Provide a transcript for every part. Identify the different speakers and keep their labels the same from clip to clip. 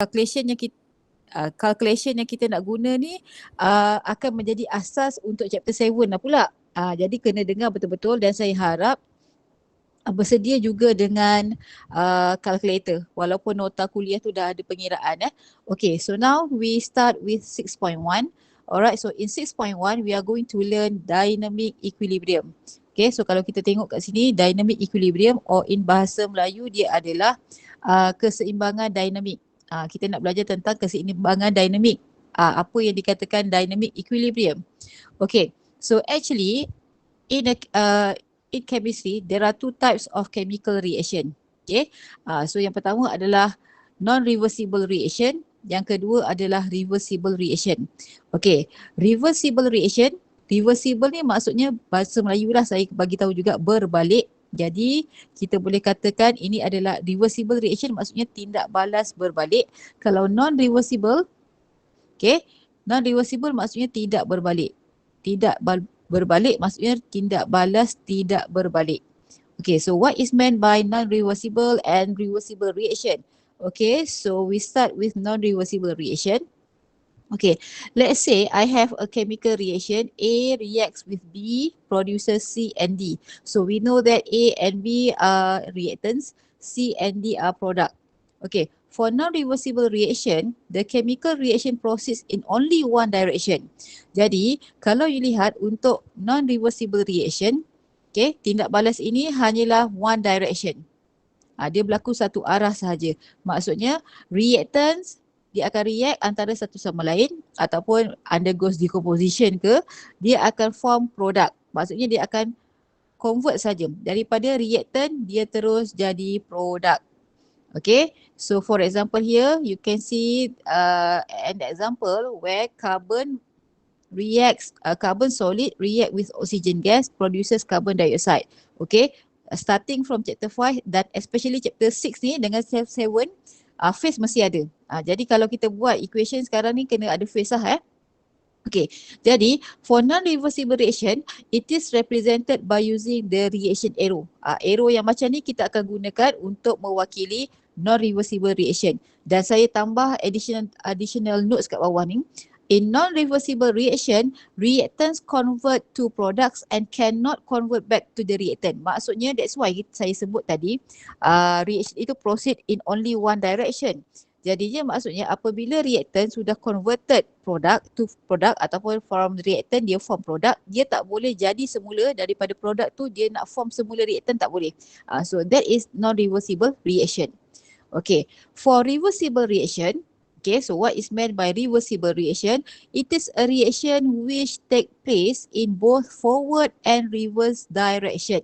Speaker 1: calculation yang kita nak guna ni akan menjadi asas untuk chapter 7 lah pula. Jadi kena dengar betul-betul dan saya harap bersedia juga dengan calculator walaupun nota kuliah tu dah ada pengiraan. Okay, so now we start with 6.1. Alright, so in 6.1 we are going to learn dynamic equilibrium. Okay, so kalau kita tengok kat sini dynamic equilibrium or in bahasa Melayu dia adalah keseimbangan dinamik. Kita nak belajar tentang keseimbangan dinamik. Apa yang dikatakan dynamic equilibrium. Okay, so actually in chemistry there are two types of chemical reaction. Okay, so yang pertama adalah non-reversible reaction, yang kedua adalah reversible reaction. Okay, reversible reaction, reversible ni maksudnya bahasa Melayu lah saya bagi tahu juga berbalik. Jadi kita boleh katakan ini adalah reversible reaction, maksudnya tindak balas berbalik. Kalau non-reversible, okay, non-reversible maksudnya tidak berbalik. Berbalik maksudnya tindak balas tidak berbalik. Okay, so what is meant by non-reversible and reversible reaction? Okay, so we start with non-reversible reaction. Okay, let's say I have a chemical reaction. A reacts with B, produces C and D. So we know that A and B are reactants, C and D are product. Okay, for non-reversible reaction, the chemical reaction proceeds in only one direction. Jadi, kalau you lihat untuk non-reversible reaction, okay, tindak balas ini hanyalah one direction. Dia berlaku satu arah sahaja. Maksudnya, reactants dia akan react antara satu sama lain ataupun undergoes decomposition ke, dia akan form product. Maksudnya dia akan convert saja. Daripada reactant dia terus jadi product. Okay, so for example here you can see an example where carbon solid react with oxygen gas, produces carbon dioxide. Okay, starting from chapter 5 dan especially chapter 6 ni dengan chapter 7, phase mesti ada. Jadi kalau kita buat equation sekarang ni kena ada phase lah. Okay, jadi for non-reversible reaction, it is represented by using the reaction arrow. Arrow yang macam ni kita akan gunakan untuk mewakili non-reversible reaction. Dan saya tambah additional notes kat bawah ni. In non-reversible reaction, reactants convert to products and cannot convert back to the reactant. Maksudnya that's why saya sebut tadi, reaction itu proceed in only one direction. Jadinya maksudnya apabila reactant sudah converted product to product ataupun from reactant dia form product, dia tak boleh jadi semula daripada product tu dia nak form semula reactant, tak boleh. So that is non-reversible reaction. Okay, for reversible reaction, okay, so what is meant by reversible reaction? It is a reaction which take place in both forward and reverse direction.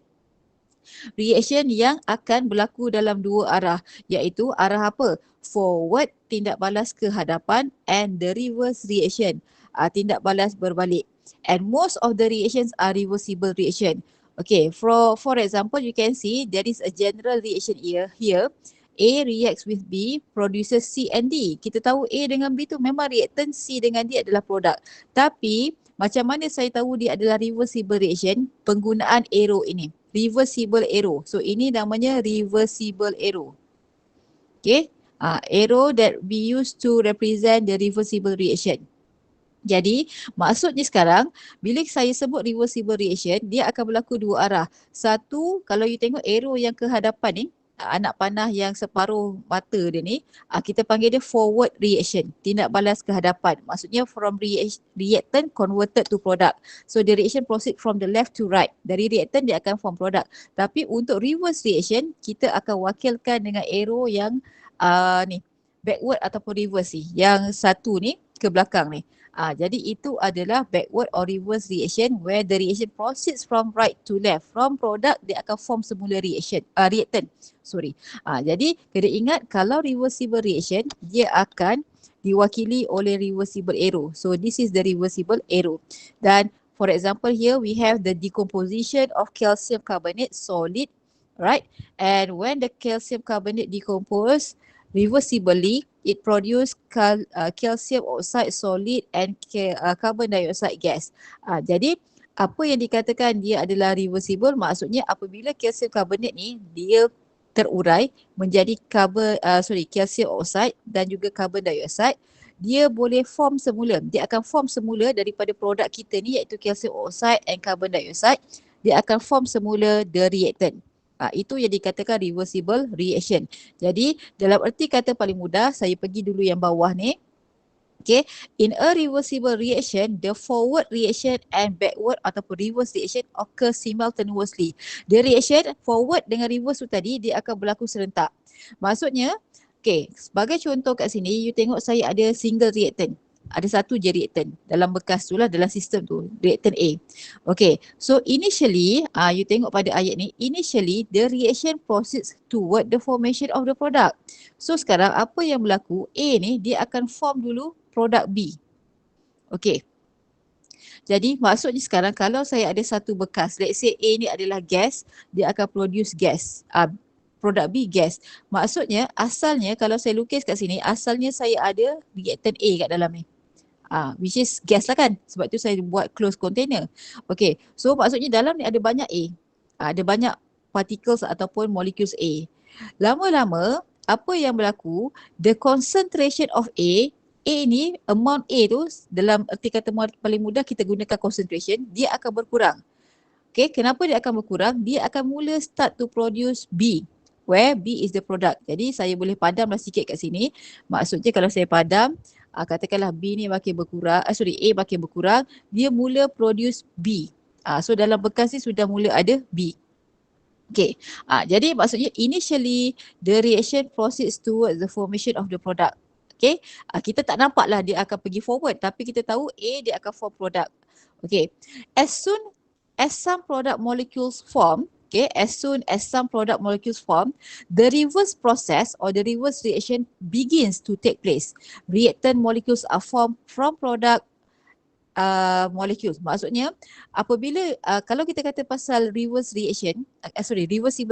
Speaker 1: Reaction yang akan berlaku dalam dua arah, iaitu arah apa? Forward, tindak balas ke hadapan, and the reverse reaction, tindak balas berbalik. And most of the reactions are reversible reaction. Okay, for example, you can see there is a general reaction here. A reacts with B, produces C and D. Kita tahu A dengan B tu memang reactant, C dengan D adalah produk. Tapi macam mana saya tahu dia adalah reversible reaction? Penggunaan arrow ini. Reversible arrow. So ini namanya reversible arrow. Okay. Arrow that we use to represent the reversible reaction. Jadi maksudnya sekarang bila saya sebut reversible reaction, dia akan berlaku dua arah. Satu, kalau you tengok arrow yang ke hadapan ni, anak panah yang separuh mata dia ni, kita panggil dia forward reaction, tindak balas ke hadapan. Maksudnya from reactant converted to product. So the reaction proceed from the left to right. Dari reactant dia akan form product. Tapi untuk reverse reaction, kita akan wakilkan dengan arrow yang ni, backward ataupun reverse ni. Yang satu ni ke belakang ni. Jadi itu adalah backward or reverse reaction where the reaction proceeds from right to left. From product dia akan form semula reactant. Jadi kena ingat kalau reversible reaction dia akan diwakili oleh reversible arrow. So this is the reversible arrow. Dan for example here we have the decomposition of calcium carbonate solid, right? And when the calcium carbonate decompose reversibly, it produce calcium oxide solid and carbon dioxide gas. Jadi apa yang dikatakan dia adalah reversible, maksudnya apabila calcium carbonate ni dia terurai menjadi calcium oxide dan juga carbon dioxide, dia boleh form semula. Dia akan form semula daripada produk kita ni iaitu calcium oxide and carbon dioxide. Dia akan form semula the reactant. Itu yang dikatakan reversible reaction. Jadi dalam erti kata paling mudah, saya pergi dulu yang bawah ni. Okay, in a reversible reaction, the forward reaction and backward ataupun reverse reaction occur simultaneously. The reaction forward dengan reverse tu tadi, dia akan berlaku serentak. Maksudnya, okay, sebagai contoh kat sini, you tengok saya ada single reactant. Ada satu je reactant dalam bekas tu lah, dalam sistem tu, reactant A. Okay, so initially, you tengok pada ayat ni, initially the reaction proceeds toward the formation of the product. So sekarang apa yang berlaku, A ni dia akan form dulu produk B. Okay. Jadi maksudnya sekarang kalau saya ada satu bekas, let's say A ni adalah gas, dia akan produce gas. Produk B gas. Maksudnya asalnya kalau saya lukis kat sini, asalnya saya ada reactant A kat dalam ni. Which is gas lah kan. Sebab tu saya buat close container. Okay. So maksudnya dalam ni ada banyak A. Ada banyak particles ataupun molecules A. Lama-lama apa yang berlaku, the concentration of A ni, amount A tu dalam erti kata paling mudah kita gunakan concentration, dia akan berkurang. Okay, kenapa dia akan berkurang? Dia akan mula start to produce B, where B is the product. Jadi saya boleh padamlah sikit kat sini. Maksudnya kalau saya padam, katakanlah B ni makin berkurang, A makin berkurang, dia mula produce B. So dalam bekas ni sudah mula ada B. Okay, jadi maksudnya initially the reaction proceeds towards the formation of the product. Okay, kita tak nampak lah dia akan pergi forward, tapi kita tahu A dia akan form product. Okay, as soon as some product molecules form, the reverse process or the reverse reaction begins to take place. Reactant molecules are formed from product molecules. Maksudnya apabila kalau kita kata pasal reversible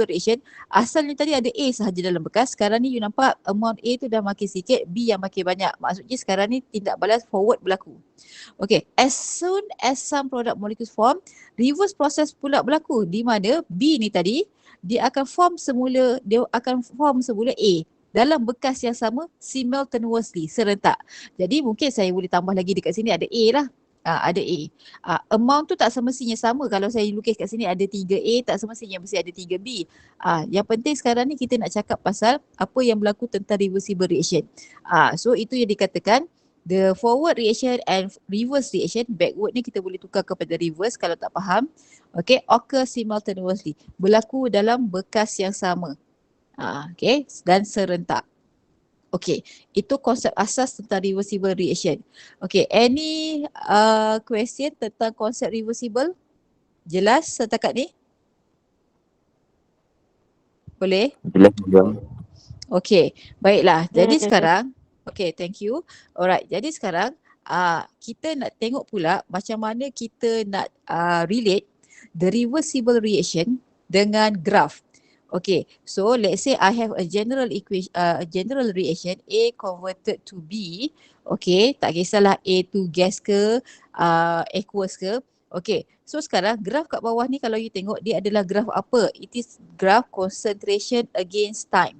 Speaker 1: reaction, asalnya tadi ada A sahaja dalam bekas, sekarang ni you nampak amount A tu dah makin sikit, B yang makin banyak. Maksudnya sekarang ni tindak balas forward berlaku. Okay, as soon as some product molecules form, reverse process pula berlaku di mana B ni tadi dia akan form semula A dalam bekas yang sama simultaneously, serentak. Jadi mungkin saya boleh tambah lagi dekat sini ada A lah. Ada A. Amount tu tak semestinya sama. Kalau saya lukis kat sini ada 3A, tak semestinya mesti ada 3B. Yang penting sekarang ni kita nak cakap pasal apa yang berlaku tentang reversible reaction. So itu yang dikatakan the forward reaction and reverse reaction, backward ni kita boleh tukar kepada reverse kalau tak faham. Okay, occur simultaneously. Berlaku dalam bekas yang sama. Okay, dan serentak. Okay, itu konsep asas tentang reversible reaction. Okay, any question tentang konsep reversible? Jelas setakat ni? Boleh? Okay, baiklah. Jadi sekarang, okay, thank you. Alright, jadi sekarang kita nak tengok pula macam mana kita nak relate the reversible reaction dengan graph. Okay, so let's say I have a general equation, general reaction A converted to B. Okay, tak kisahlah A tu gas ke, aqueous ke. Okay, so sekarang graf kat bawah ni kalau you tengok dia adalah graf apa? It is graph concentration against time.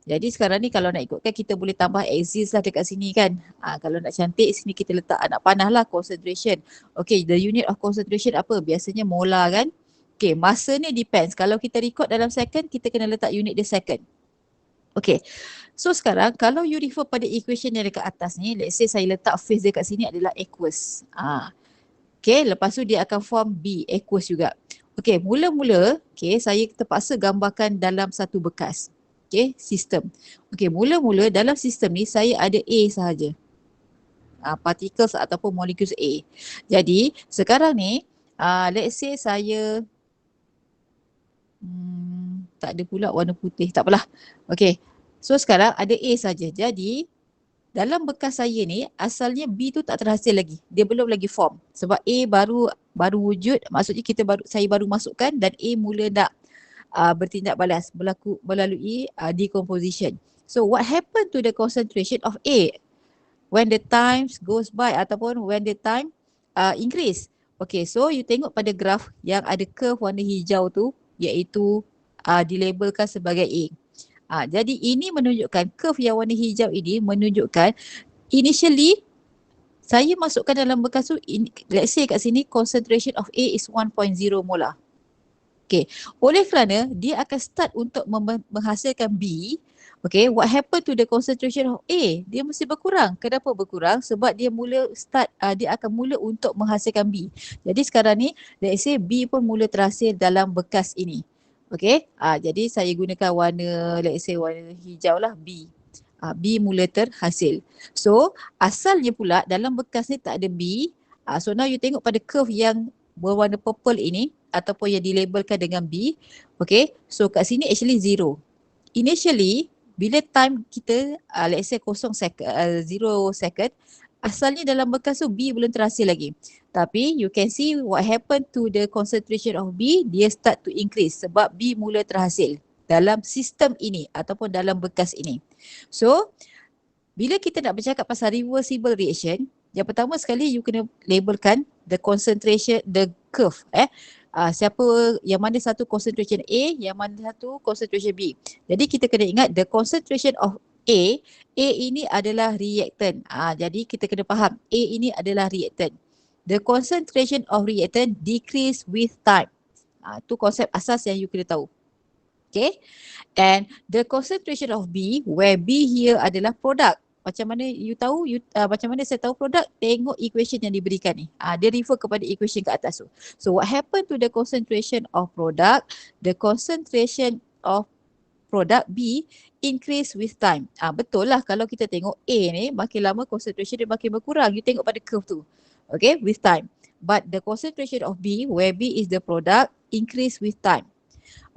Speaker 1: Jadi sekarang ni kalau nak ikutkan kita boleh tambah axis lah dekat sini kan. Kalau nak cantik sini kita letak anak panah lah concentration. Okay, the unit of concentration apa? Biasanya molar kan. Okay, masa ni depends. Kalau kita record dalam second, kita kena letak unit dia second. Okay, so sekarang kalau you refer pada equation yang dekat atas ni, let's say saya letak phase dekat sini adalah aqueous. Okay, lepas tu dia akan form B, aqueous juga. Okay, mula-mula, okay, saya terpaksa gambarkan dalam satu bekas. Okay, sistem. Okay, mula-mula dalam sistem ni saya ada A sahaja. Particles ataupun molecules A. Jadi, sekarang ni, let's say saya tak ada pula warna putih, tak apalah. Okay, so sekarang ada A saja. Jadi dalam bekas saya ni asalnya B tu tak terhasil lagi. Dia belum lagi form. Sebab A baru wujud, maksudnya saya baru masukkan dan A mula nak bertindak balas berlaku melalui decomposition. So what happened to the concentration of A when the time goes by ataupun when the time increase? Okay, so you tengok pada graf yang ada curve warna hijau tu, iaitu dilabelkan sebagai A. Jadi ini menunjukkan curve yang warna hijau ini menunjukkan initially saya masukkan dalam bekas tu, let's say kat sini concentration of A is 1.0 molar. Okay, oleh kerana dia akan start untuk menghasilkan B, okay, what happen to the concentration of A? Dia mesti berkurang. Kenapa berkurang? Sebab dia mula start, dia akan mula untuk menghasilkan B. Jadi sekarang ni, let's say B pun mula terhasil dalam bekas ini. Okay, jadi saya gunakan warna, let's say warna hijau lah, B. B mula terhasil. So, asalnya pula dalam bekas ni tak ada B. So now you tengok pada curve yang berwarna purple ini ataupun yang dilabelkan dengan B. Okay, so kat sini actually 0. Initially, bila time kita let's say 0 second, asalnya dalam bekas tu B belum terhasil lagi. Tapi you can see what happened to the concentration of B, dia start to increase sebab B mula terhasil dalam sistem ini ataupun dalam bekas ini. So, bila kita nak bercakap pasal reversible reaction, yang pertama sekali you kena labelkan the concentration, the curve. Siapa yang mana satu concentration A, yang mana satu concentration B. Jadi kita kena ingat the concentration of A ini adalah reactant. Jadi kita kena faham A ini adalah reactant. The concentration of reactant decrease with time. Tu konsep asas yang you kena tahu. Okay. And the concentration of B, where B here adalah product. Macam mana you tahu, macam mana saya tahu produk? Tengok equation yang diberikan ni. Dia refer kepada equation ke atas tu. So what happened to the concentration of product? The concentration of product B increase with time. Betul lah kalau kita tengok A ni makin lama concentration dia makin berkurang. You tengok pada curve tu. Okay, with time. But the concentration of B, where B is the product, increase with time.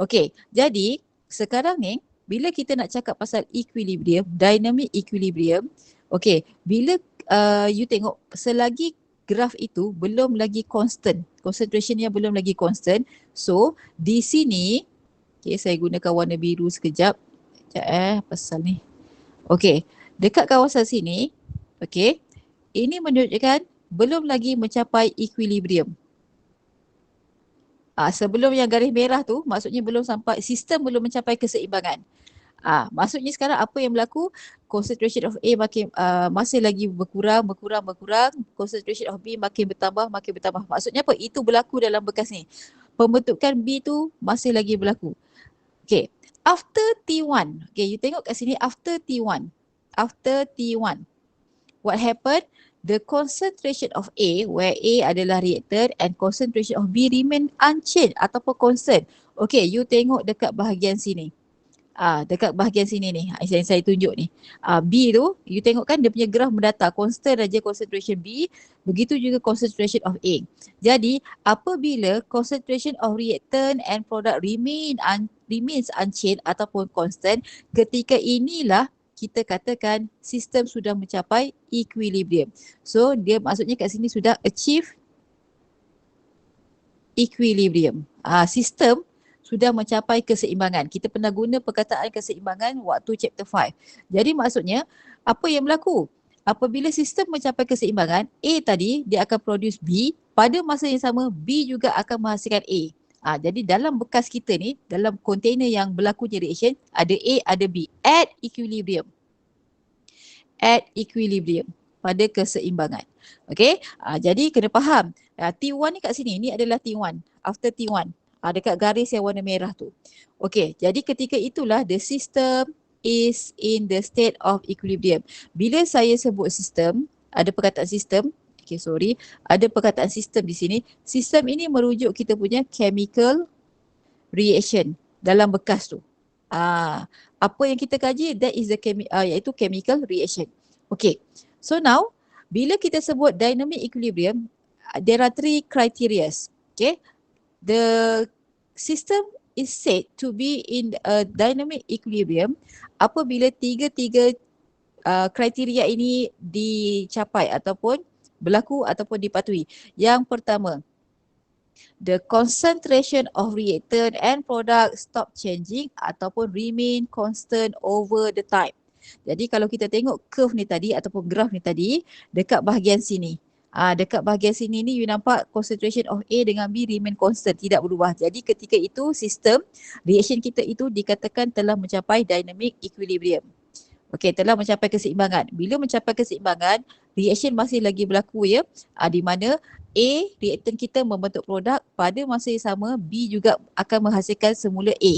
Speaker 1: Okay, jadi sekarang ni bila kita nak cakap pasal equilibrium, dynamic equilibrium, okay, bila you tengok selagi graf itu belum lagi constant, concentrationnya belum lagi constant, so di sini, okay, saya gunakan warna biru sekejap, pasal ni, okay, dekat kawasan sini, okay, ini menunjukkan belum lagi mencapai equilibrium. Sebelum yang garis merah tu, maksudnya belum sampai, sistem belum mencapai keseimbangan. Maksudnya sekarang apa yang berlaku? Concentration of A makin masih lagi berkurang, concentration of B makin bertambah. Maksudnya apa? Itu berlaku dalam bekas ni. Pembentukan B tu masih lagi berlaku. Okay, after T1, okay, you tengok kat sini after T1, what happened? The concentration of A, where A adalah reactant, and concentration of B remain unchanged ataupun constant. Okay, you tengok dekat bahagian sini. Dekat bahagian sini ni, yang saya tunjuk ni. B tu, you tengok kan dia punya graf mendata, constant aja concentration B, begitu juga concentration of A. Jadi, apabila concentration of reactant and product remains unchanged ataupun constant, ketika inilah kita katakan sistem sudah mencapai equilibrium. So, dia maksudnya kat sini sudah achieve equilibrium. Sistem sudah mencapai keseimbangan. Kita pernah guna perkataan keseimbangan waktu chapter 5. Jadi maksudnya, apa yang berlaku? Apabila sistem mencapai keseimbangan, A tadi dia akan produce B, pada masa yang sama B juga akan menghasilkan A. Jadi dalam bekas kita ni, dalam container yang berlakunya reaction, ada A, ada B. At equilibrium. Pada keseimbangan. Okay, jadi kena faham. T1 ni kat sini, ni adalah T1. After T1. Dekat garis yang warna merah tu. Okay, jadi ketika itulah the system is in the state of equilibrium. Bila saya sebut sistem, ada perkataan sistem, ada perkataan sistem di sini. Sistem ini merujuk kita punya chemical reaction dalam bekas tu. Apa yang kita kaji, that is the iaitu chemical reaction. Okay, so now bila kita sebut dynamic equilibrium, there are 3 criteria. Okay, the system is said to be in a dynamic equilibrium apabila tiga-tiga kriteria ini dicapai ataupun berlaku ataupun dipatuhi. Yang pertama, the concentration of reactant and product stop changing ataupun remain constant over the time. Jadi kalau kita tengok curve ni tadi ataupun graf ni tadi, dekat bahagian sini. Dekat bahagian sini ni you nampak concentration of A dengan B remain constant, tidak berubah. Jadi ketika itu sistem reaction kita itu dikatakan telah mencapai dynamic equilibrium. Okey, telah mencapai keseimbangan. Bila mencapai keseimbangan, reaction masih lagi berlaku ya. Di mana A, reaktan kita membentuk produk, pada masa yang sama B juga akan menghasilkan semula A.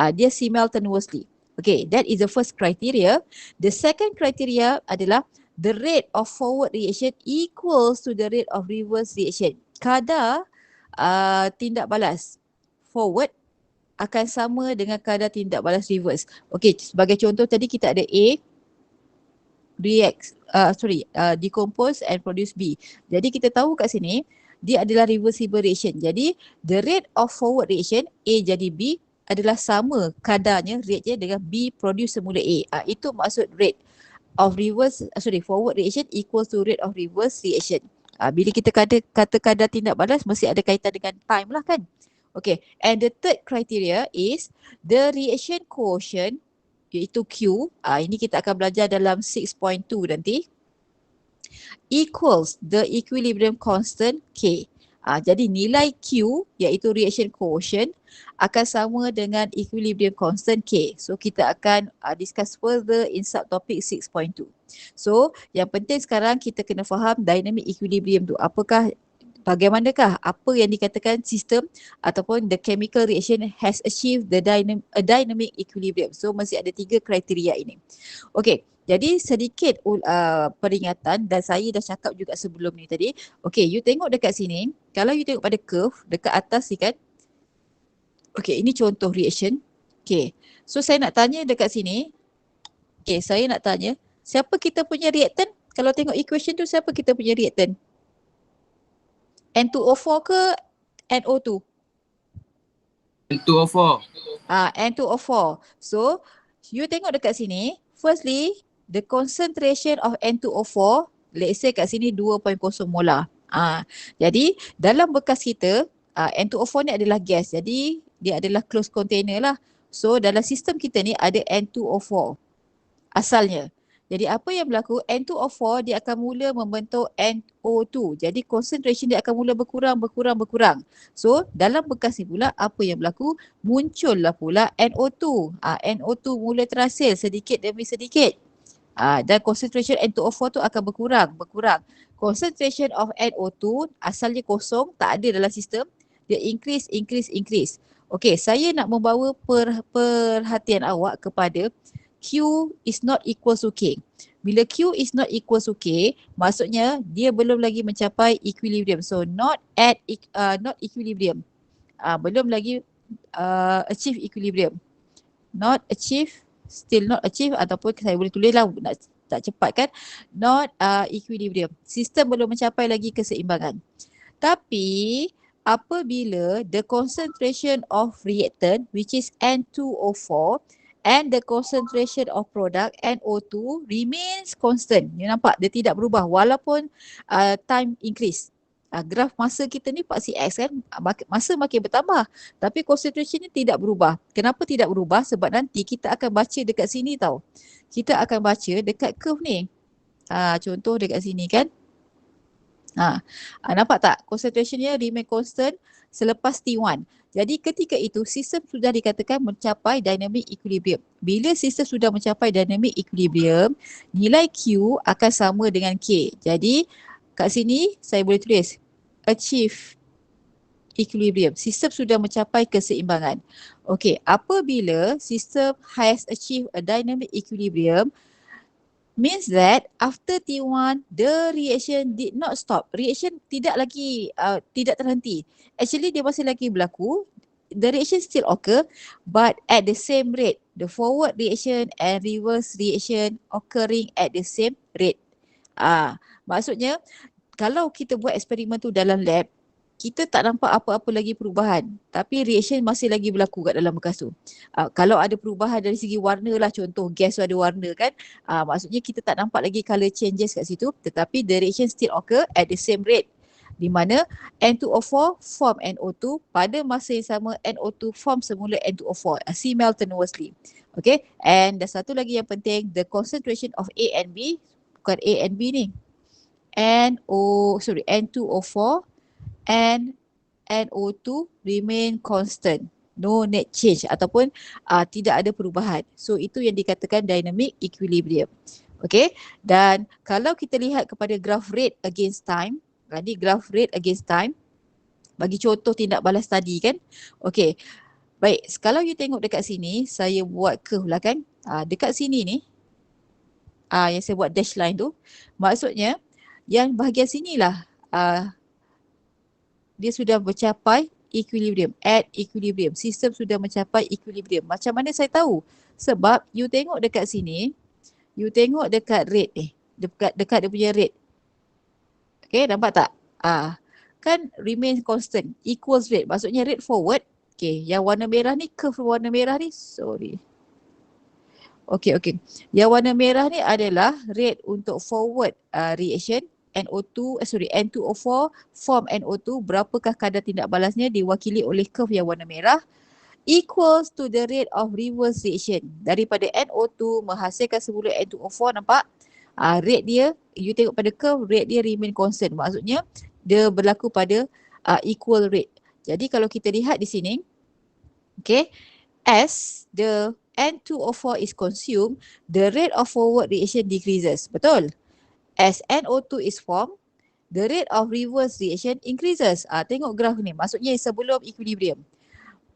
Speaker 1: Dia simultaneously. Okay, that is the first criteria. The second criteria adalah the rate of forward reaction equals to the rate of reverse reaction. Kadar tindak balas forward akan sama dengan kadar tindak balas reverse. Okey, sebagai contoh tadi kita ada A decompose and produce B. Jadi kita tahu kat sini dia adalah reversible reaction. Jadi the rate of forward reaction A jadi B adalah sama kadarnya rate dengan B produce semula A. Itu maksud rate of forward reaction equals to rate of reverse reaction. Bila kita kata kadar tindak balas mesti ada kaitan dengan time lah kan. Okay, and the third criteria is the reaction quotient iaitu Q. Ini kita akan belajar dalam 6.2 nanti. Equals the equilibrium constant K. Jadi nilai Q iaitu reaction quotient akan sama dengan equilibrium constant K. So kita akan discuss further in subtopic 6.2. So yang penting sekarang kita kena faham dynamic equilibrium tu. Bagaimanakah apa yang dikatakan sistem ataupun the chemical reaction has achieved the dynamic equilibrium. So masih ada 3 kriteria ini. Okey, jadi sedikit peringatan dan saya dah cakap juga sebelum ni tadi. Okey, you tengok dekat sini, kalau you tengok pada curve dekat atas ni kan. Okey, ini contoh reaction. Okey, so saya nak tanya dekat sini. Okey, saya nak tanya, siapa kita punya reactant? Kalau tengok equation tu, siapa kita punya reactant? N2O4 ke NO2?
Speaker 2: N2O4.
Speaker 1: N2O4. So, you tengok dekat sini, firstly, the concentration of N2O4, let's say kat sini 2.0 molar. Jadi, dalam bekas kita, N2O4 ni adalah gas. Jadi, dia adalah closed container lah. So, dalam sistem kita ni ada N2O4 asalnya. Jadi apa yang berlaku, N2O4 dia akan mula membentuk NO2. Jadi concentration dia akan mula berkurang. So dalam bekas ni pula apa yang berlaku, muncullah pula NO2. NO2 mula terhasil sedikit demi sedikit. Dan concentration N2O4 tu akan berkurang. Concentration of NO2 asalnya kosong, tak ada dalam sistem. Dia increase. Okey, saya nak membawa perhatian awak kepada Q is not equal to K. Bila Q is not equal to K, maksudnya dia belum lagi mencapai equilibrium. So not equilibrium. Belum lagi achieve equilibrium. Still not achieve ataupun saya boleh tulis lah nak tak cepat kan. Not equilibrium. Sistem belum mencapai lagi keseimbangan. Tapi apabila the concentration of reactant which is N2O4 and the concentration of product NO2 remains constant. You nampak dia tidak berubah walaupun time increase. Graf masa kita ni 4CX kan, masa makin bertambah tapi concentration ni tidak berubah. Kenapa tidak berubah? Sebab nanti kita akan baca dekat sini tau. Kita akan baca dekat curve ni. Contoh dekat sini kan. Nampak tak? Concentration dia remain constant selepas T1. Jadi ketika itu sistem sudah dikatakan mencapai dynamic equilibrium. Bila sistem sudah mencapai dynamic equilibrium, nilai Q akan sama dengan K. Jadi kat sini saya boleh tulis achieve equilibrium. Sistem sudah mencapai keseimbangan. Okey, apabila sistem has achieved a dynamic equilibrium, means that after T1 the reaction did not stop. Reaction tidak terhenti. Actually dia masih lagi berlaku. The reaction still occur but at the same rate. The forward reaction and reverse reaction occurring at the same rate. Maksudnya kalau kita buat eksperimen tu dalam lab, kita tak nampak apa-apa lagi perubahan tapi reaction masih lagi berlaku kat dalam bekas tu. Kalau ada perubahan dari segi warna lah, contoh gas tu ada warna kan, maksudnya kita tak nampak lagi colour changes kat situ tetapi the reaction still occur at the same rate di mana N2O4 form NO2 pada masa yang sama NO2 form semula N2O4 simultaneously. Okay, and satu lagi yang penting, the concentration of A and B, bukan A and B ni, N2O4 and NO2 remain constant. No net change ataupun tidak ada perubahan. So itu yang dikatakan dynamic equilibrium. Okay, dan kalau kita lihat kepada graph rate against time, ni graph rate against time, bagi contoh tindak balas tadi kan. Okay, baik, kalau you tengok dekat sini, saya buat curve lah kan. Dekat sini ni, yang saya buat dash line tu, maksudnya yang bahagian sinilah dia sudah mencapai equilibrium, at equilibrium. Sistem sudah mencapai equilibrium. Macam mana saya tahu? Sebab you tengok dekat sini, you tengok dekat rate dekat dia punya rate. Okay, nampak tak? Kan remain constant, equals rate. Maksudnya rate forward. Okay, yang warna merah ni, curve warna merah ni, sorry. Okay. Yang warna merah ni adalah rate untuk forward reaction. N2O4 form NO2, berapakah kadar tindak balasnya diwakili oleh curve yang warna merah, equals to the rate of reverse reaction. Daripada NO2 menghasilkan semula N2O4, nampak? Rate dia, you tengok pada curve, rate dia remain constant. Maksudnya dia berlaku pada equal rate. Jadi kalau kita lihat di sini, okay, as the N2O4 is consumed, the rate of forward reaction decreases. Betul? As NO2 is formed, the rate of reverse reaction increases. Tengok graf ni, maksudnya sebelum equilibrium.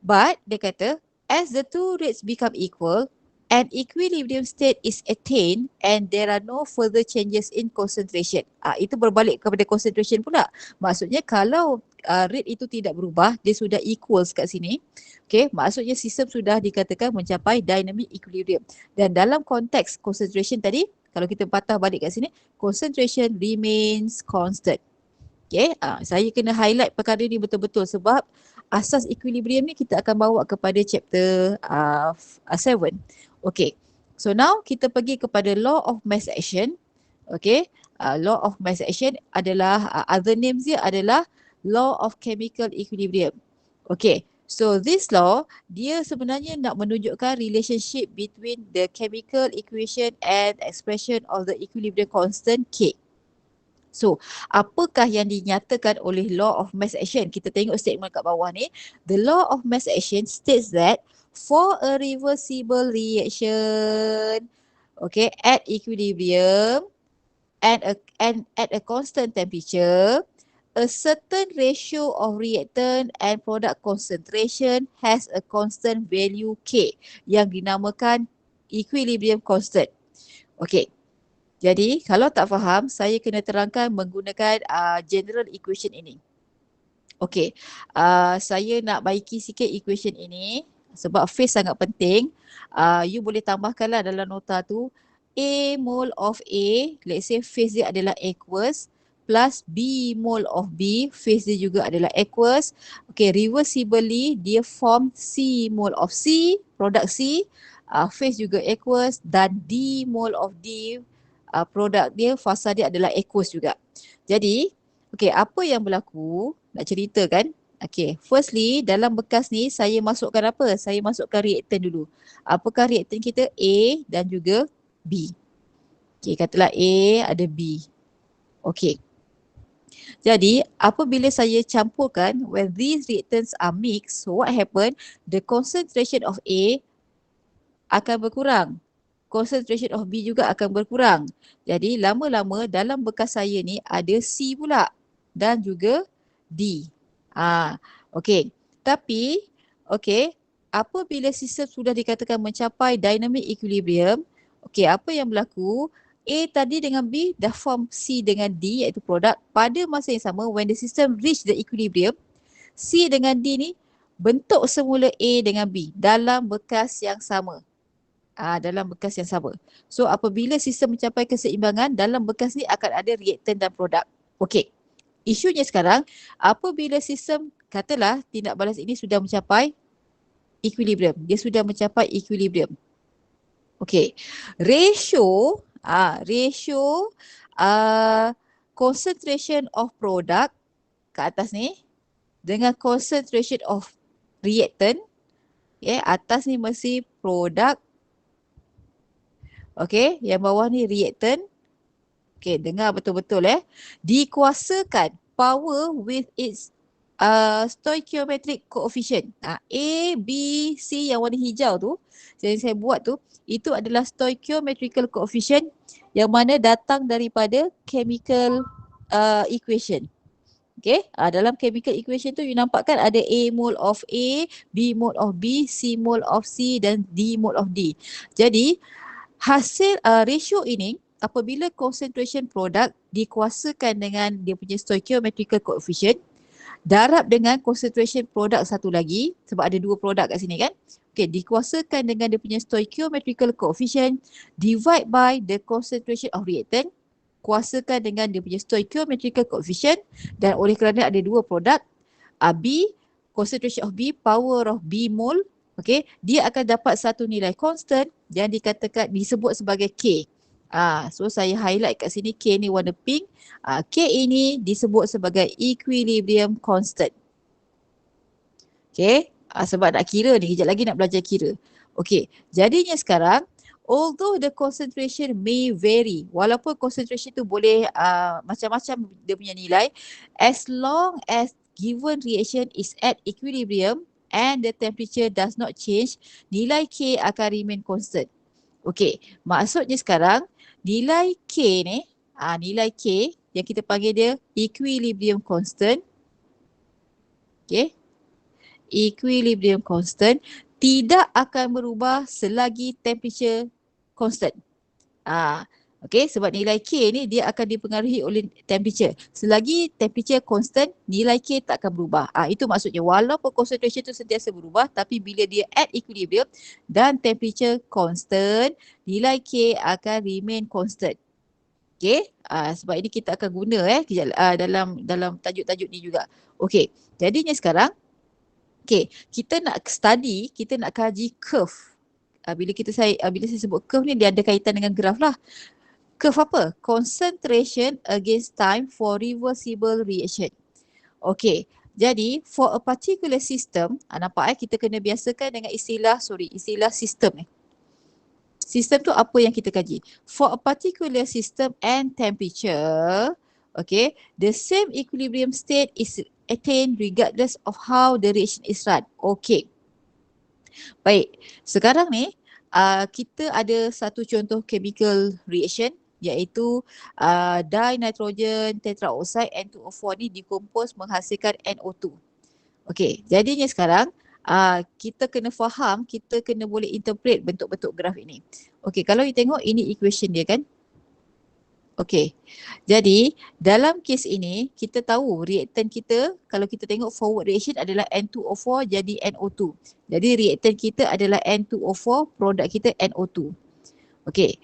Speaker 1: But dia kata, as the two rates become equal, an equilibrium state is attained and there are no further changes in concentration. Itu berbalik kepada concentration pula. Maksudnya kalau rate itu tidak berubah, dia sudah equals kat sini. Okay, maksudnya sistem sudah dikatakan mencapai dynamic equilibrium. Dan dalam konteks concentration tadi, kalau kita patah balik kat sini, concentration remains constant. Okay, saya kena highlight perkara ni betul-betul sebab asas equilibrium ni kita akan bawa kepada chapter 7. Okay, so now kita pergi kepada law of mass action. Okay, law of mass action adalah, other names dia adalah law of chemical equilibrium. Okay, so this law, dia sebenarnya nak menunjukkan relationship between the chemical equation and expression of the equilibrium constant K. So, apakah yang dinyatakan oleh law of mass action? Kita tengok statement kat bawah ni. The law of mass action states that for a reversible reaction, okay, at equilibrium and at a constant temperature, a certain ratio of reactant and product concentration has a constant value K yang dinamakan equilibrium constant. Okay. Jadi kalau tak faham, saya kena terangkan menggunakan general equation ini. Okay, saya nak baiki sikit equation ini sebab phase sangat penting. You boleh tambahkanlah dalam nota tu, A mole of A, let's say phase dia adalah aqueous, plus B mole of B, phase dia juga adalah aqueous. Okay, reversibly dia form C mole of C, produk C, phase juga aqueous, dan D mole of D, produk dia, fasa dia adalah aqueous juga. Jadi, okay, apa yang berlaku? Nak cerita kan? Okay, firstly dalam bekas ni saya masukkan apa? Saya masukkan reaktan dulu. Apakah reaktan kita? A dan juga B. Okay, katalah A ada B. Okay. Jadi, apabila saya campurkan, when these reactants are mixed, so what happen? The concentration of A akan berkurang. Concentration of B juga akan berkurang. Jadi lama-lama dalam bekas saya ni ada C pula dan juga D. Okey. Tapi apabila sistem sudah dikatakan mencapai dynamic equilibrium, okey, apa yang berlaku? A tadi dengan B dah form C dengan D iaitu produk. Pada masa yang sama, when the system reach the equilibrium, C dengan D ni bentuk semula A dengan B dalam bekas yang sama. Dalam bekas yang sama. So apabila sistem mencapai keseimbangan, dalam bekas ni akan ada reaktan dan produk. Okey. Isunya sekarang, apabila sistem, katalah tindak balas ini sudah mencapai equilibrium. Dia sudah mencapai equilibrium. Okey. Ratio concentration of product kat atas ni dengan concentration of reactant, atas ni mesti produk. Okay, yang bawah ni reactant. Okay, dengar betul-betul dikuasakan power with its stoichiometric coefficient. A, B, C yang warna hijau tu, yang saya buat tu, itu adalah stoichiometrical coefficient yang mana datang daripada chemical equation. Okay, dalam chemical equation tu you nampak kan ada A mole of A, B mole of B, C mole of C dan D mole of D. Jadi hasil ratio ini apabila concentration product dikuasakan dengan dia punya stoichiometrical coefficient darab dengan concentration produk satu lagi, sebab ada dua produk kat sini kan. Okay, dikuasakan dengan dia punya stoichiometrical coefficient divide by the concentration of reactant, kuasakan dengan dia punya stoichiometrical coefficient, dan oleh kerana ada dua produk, B, concentration of B, power of B mole, okay, dia akan dapat satu nilai constant yang dikatakan disebut sebagai K. So saya highlight kat sini K ni warna pink. K ini disebut sebagai equilibrium constant. Okay, sebab nak kira ni, kejap lagi nak belajar kira. Okay, jadinya sekarang although the concentration may vary, walaupun concentration tu boleh macam-macam dia punya nilai, as long as given reaction is at equilibrium and the temperature does not change, nilai K akan remain constant. Okay, maksudnya sekarang nilai K ni, nilai K yang kita panggil dia equilibrium constant. Okay, equilibrium constant tidak akan berubah selagi temperature constant. Okay, sebab nilai K ni dia akan dipengaruhi oleh temperature. Selagi temperature constant, nilai K tak akan berubah. Itu maksudnya walaupun concentration tu sentiasa berubah, tapi bila dia at equilibrium dan temperature constant, nilai K akan remain constant. Okay, sebab ini kita akan guna dalam tajuk-tajuk ni juga. Okay, jadinya sekarang, okay, kita nak study, kita nak kaji curve. Bila saya sebut curve ni, dia ada kaitan dengan graf lah. Curve apa? Concentration against time for reversible reaction. Okay, jadi for a particular system, nampak kita kena biasakan dengan istilah sistem ni. Sistem tu apa yang kita kaji? For a particular system and temperature, okay, the same equilibrium state is attained regardless of how the reaction is run. Okay. Baik, sekarang ni kita ada satu contoh chemical reaction, iaitu dinitrogen tetraoxide N2O4 ni decompose menghasilkan NO2. Okey, jadinya sekarang kita kena faham, kita kena boleh interpret bentuk-bentuk graf ini. Okey, kalau you tengok ini equation dia kan. Okey, jadi dalam kes ini kita tahu reaktan kita, kalau kita tengok forward reaction adalah N2O4 jadi NO2. Jadi reaktan kita adalah N2O4, produk kita NO2. Okey,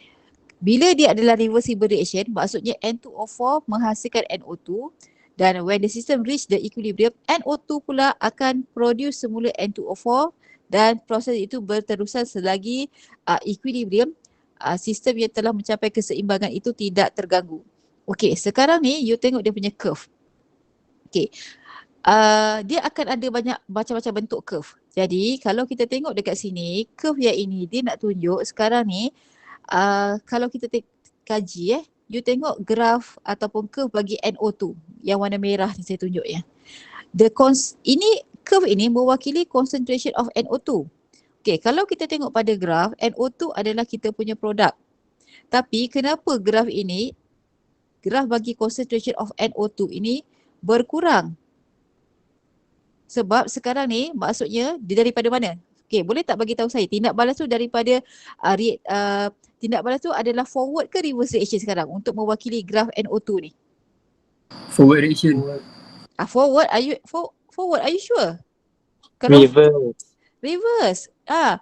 Speaker 1: bila dia adalah reversible reaction, maksudnya N2O4 menghasilkan NO2, dan when the system reach the equilibrium, NO2 pula akan produce semula N2O4, dan proses itu berterusan selagi equilibrium, sistem yang telah mencapai keseimbangan itu tidak terganggu. Okey, sekarang ni you tengok dia punya curve. Okey, dia akan ada banyak macam-macam bentuk curve. Jadi kalau kita tengok dekat sini, curve yang ini dia nak tunjuk sekarang ni, kalau kita kaji you tengok graf ataupun curve bagi NO2 yang warna merah ni saya tunjuk ya. Curve ini mewakili concentration of NO2. Okay, kalau kita tengok pada graf, NO2 adalah kita punya produk. Tapi kenapa graf bagi concentration of NO2 ini berkurang? Sebab sekarang ni maksudnya dia daripada mana? Okay, boleh tak bagi tahu saya tindak balas tu daripada tindak balas tu adalah forward ke reverse reaction sekarang untuk mewakili graf NO2 ni?
Speaker 2: Forward reaction.
Speaker 1: Forward, are you sure? Kalau reverse.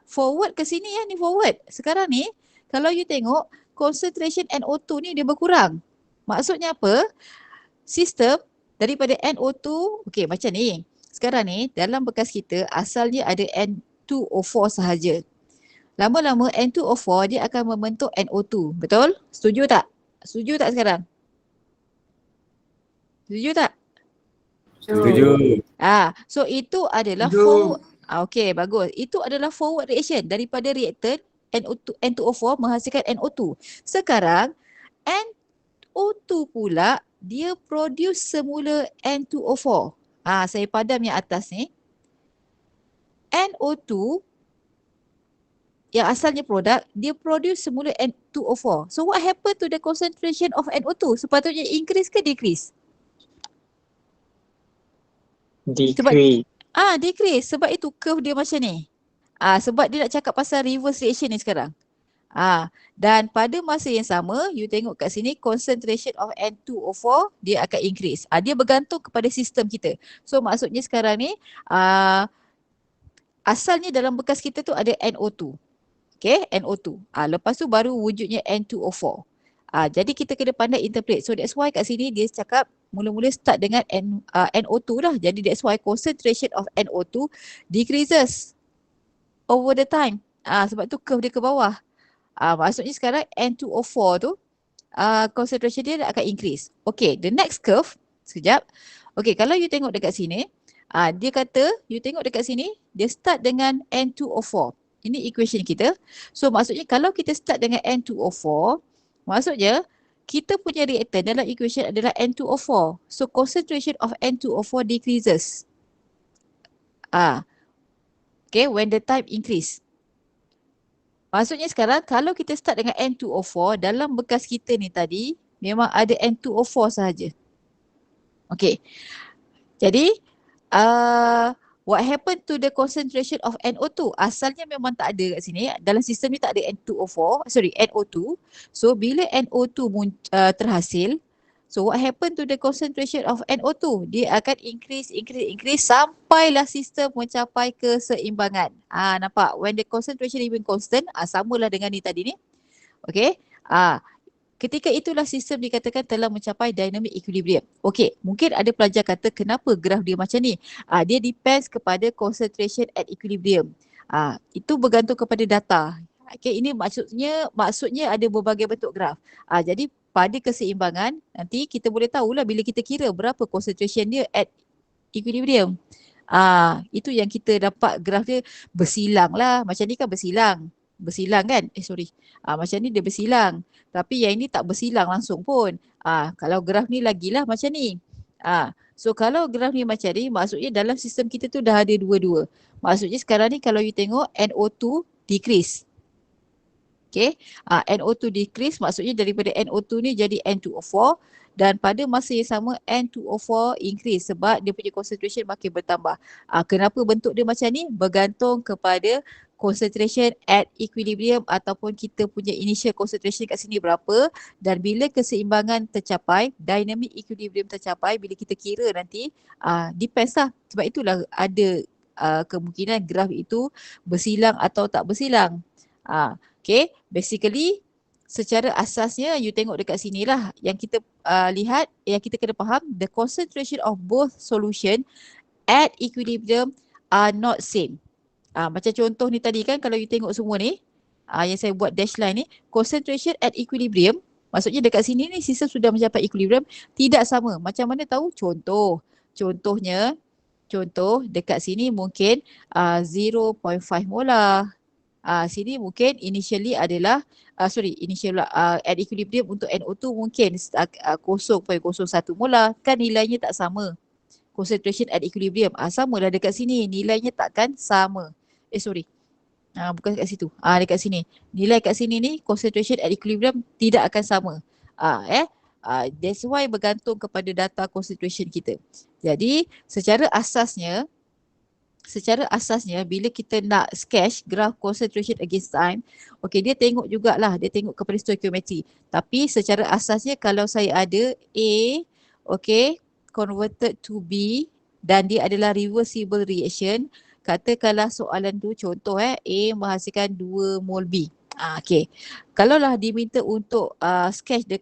Speaker 1: Forward ke sini ni forward. Sekarang ni kalau you tengok concentration NO2 ni dia berkurang. Maksudnya apa? Sistem daripada NO2, okey macam ni. Sekarang ni dalam bekas kita asalnya ada N2O4 sahaja. Lama-lama N2O4 dia akan membentuk NO2. Betul? Setuju tak? Setuju tak sekarang? Setuju tak?
Speaker 2: Setuju.
Speaker 1: So itu adalah forward. Okey, bagus. Itu adalah forward reaction daripada reaktan N2O4 menghasilkan NO2. Sekarang NO2 NO2 pula dia produce semula N2O4. Saya padam yang atas ni. NO2 yang asalnya produk, dia produce semula N2O4. So what happened to the concentration of NO2? Sepatutnya increase ke decrease?
Speaker 3: Decrease.
Speaker 1: Decrease. Sebab itu curve dia macam ni. Sebab dia nak cakap pasal reverse reaction ni sekarang. Dan pada masa yang sama, you tengok kat sini concentration of N2O4 dia akan increase. Dia bergantung kepada sistem kita. So maksudnya sekarang ni asalnya dalam bekas kita tu ada NO2. Okay, NO2. Lepas tu baru wujudnya N2O4. Jadi kita kena pandai interpret. So that's why kat sini dia cakap mula-mula start dengan NO2 lah. Jadi that's why concentration of NO2 decreases over the time. Sebab tu curve dia ke bawah. Maksudnya sekarang N2O4 tu concentration dia akan increase. Okay, the next curve. Sekejap. Okay, kalau you tengok dekat sini, dia kata, you tengok dekat sini, dia start dengan N2O4. Ini equation kita. So maksudnya kalau kita start dengan N2O4, maksudnya kita punya reactant dalam equation adalah N2O4. So concentration of N2O4 decreases. Okay, when the time increase. Maksudnya sekarang kalau kita start dengan N2O4, dalam bekas kita ni tadi memang ada N2O4 sahaja. Okay. Jadi what happened to the concentration of NO2? Asalnya memang tak ada kat sini. Dalam sistem ni tak ada NO2. So bila NO2 terhasil, so what happened to the concentration of NO2? Dia akan increase sampailah sistem mencapai keseimbangan. Nampak? When the concentration remain constant, samalah dengan ni tadi ni. Okay. Ketika itulah sistem dikatakan telah mencapai dynamic equilibrium. Okey, mungkin ada pelajar kata kenapa graf dia macam ni? Dia depends kepada concentration at equilibrium. Itu bergantung kepada data. Okey, ini maksudnya ada berbagai bentuk graf. Jadi pada keseimbangan nanti kita boleh tahulah bila kita kira berapa concentration dia at equilibrium. Itu yang kita dapat graf dia bersilang lah. Macam ni kan bersilang kan? Macam ni dia bersilang. Tapi yang ini tak bersilang langsung pun. Kalau graf ni lagilah macam ni. So kalau graf ni macam ni, maksudnya dalam sistem kita tu dah ada dua-dua. Maksudnya sekarang ni kalau you tengok NO2 decrease. Okay. NO2 decrease maksudnya daripada NO2 ni jadi N2O4. Dan pada masa yang sama N2O4 increase sebab dia punya concentration makin bertambah. Kenapa bentuk dia macam ni? Bergantung kepada concentration at equilibrium ataupun kita punya initial concentration kat sini berapa, dan bila keseimbangan tercapai, dynamic equilibrium tercapai, bila kita kira nanti depends lah. Sebab itulah ada kemungkinan graf itu bersilang atau tak bersilang. Okay, basically secara asasnya you tengok dekat sini lah yang kita lihat, yang kita kena faham, the concentration of both solution at equilibrium are not same. Macam contoh ni tadi kan, kalau you tengok semua ni, yang saya buat dash line ni, concentration at equilibrium, maksudnya dekat sini ni sistem sudah mencapai equilibrium, tidak sama. Macam mana tahu? Contohnya dekat sini mungkin 0.5 molar. Sini mungkin initially adalah at equilibrium untuk NO2 mungkin 0.01 molar, kan nilainya tak sama. Concentration at equilibrium samalah dekat sini, nilainya takkan sama. Bukan kat situ. Dekat sini. Nilai kat sini ni concentration at equilibrium tidak akan sama. That's why bergantung kepada data concentration kita. Jadi secara asasnya bila kita nak sketch graph concentration against time, okey, dia tengok kepada stoichiometry. Tapi secara asasnya kalau saya ada A, okey, converted to B dan dia adalah reversible reaction, katakanlah soalan tu contoh A menghasilkan 2 mol B. Okey. Kalaulah diminta untuk sketch the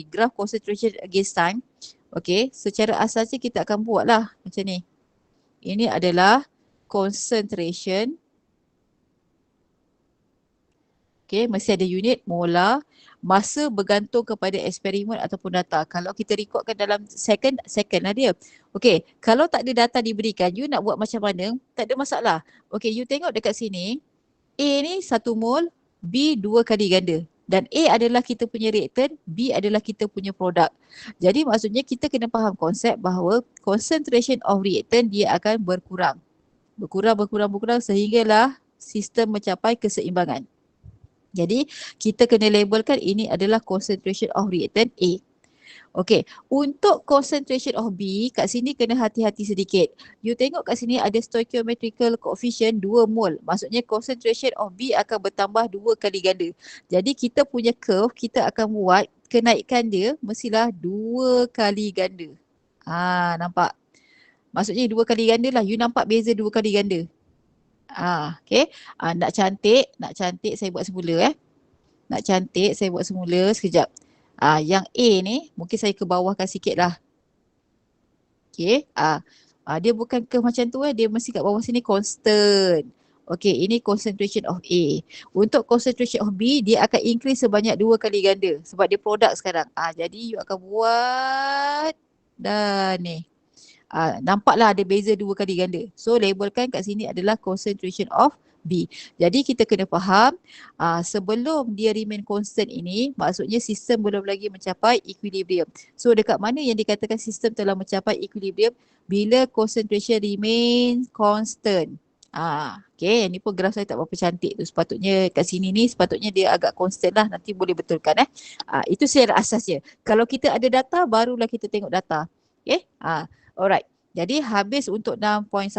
Speaker 1: graph concentration against time, okey, secara asasnya kita akan buatlah macam ni. Ini adalah concentration. Okay, mesti ada unit molar. Masa bergantung kepada eksperimen ataupun data. Kalau kita rekodkan dalam second lah dia. Okay, kalau tak ada data diberikan, you nak buat macam mana, tak ada masalah. Okay, you tengok dekat sini, A ni 1 mol, B 2 kali ganda. Dan A adalah kita punya reaktan, B adalah kita punya produk. Jadi maksudnya kita kena faham konsep bahawa concentration of reaktan dia akan berkurang. Berkurang sehinggalah sistem mencapai keseimbangan. Jadi kita kena labelkan ini adalah concentration of reaktan A. Okey, untuk concentration of B, kat sini kena hati-hati sedikit. You tengok kat sini ada stoichiometrical coefficient 2 mol. Maksudnya concentration of B akan bertambah 2 kali ganda. Jadi kita punya curve, kita akan buat kenaikan dia mestilah 2 kali ganda. Nampak? Maksudnya 2 kali ganda lah. You nampak beza 2 kali ganda. Okey. Nak cantik saya buat semula Nak cantik saya buat semula sekejap. Yang A ni mungkin saya ke bawahkan sikit lah. Okay. Dia bukan ke macam tu dia mesti kat bawah sini constant. Okay, ini concentration of A. Untuk concentration of B, dia akan increase sebanyak 2 kali ganda sebab dia produk sekarang. Jadi you akan buat dah ni. Nampaklah ada beza 2 kali ganda. So labelkan kat sini adalah concentration of B. Jadi kita kena faham sebelum dia remain constant ini, maksudnya sistem belum lagi mencapai equilibrium. So dekat mana yang dikatakan sistem telah mencapai equilibrium? Bila concentration remain constant. Okay, yang ni pun graf saya tak berapa cantik tu. Sepatutnya kat sini ni sepatutnya dia agak constant lah. Nanti boleh betulkan itu secara asasnya. Kalau kita ada data, barulah kita tengok data. Okay, alright. Jadi habis untuk 6.1,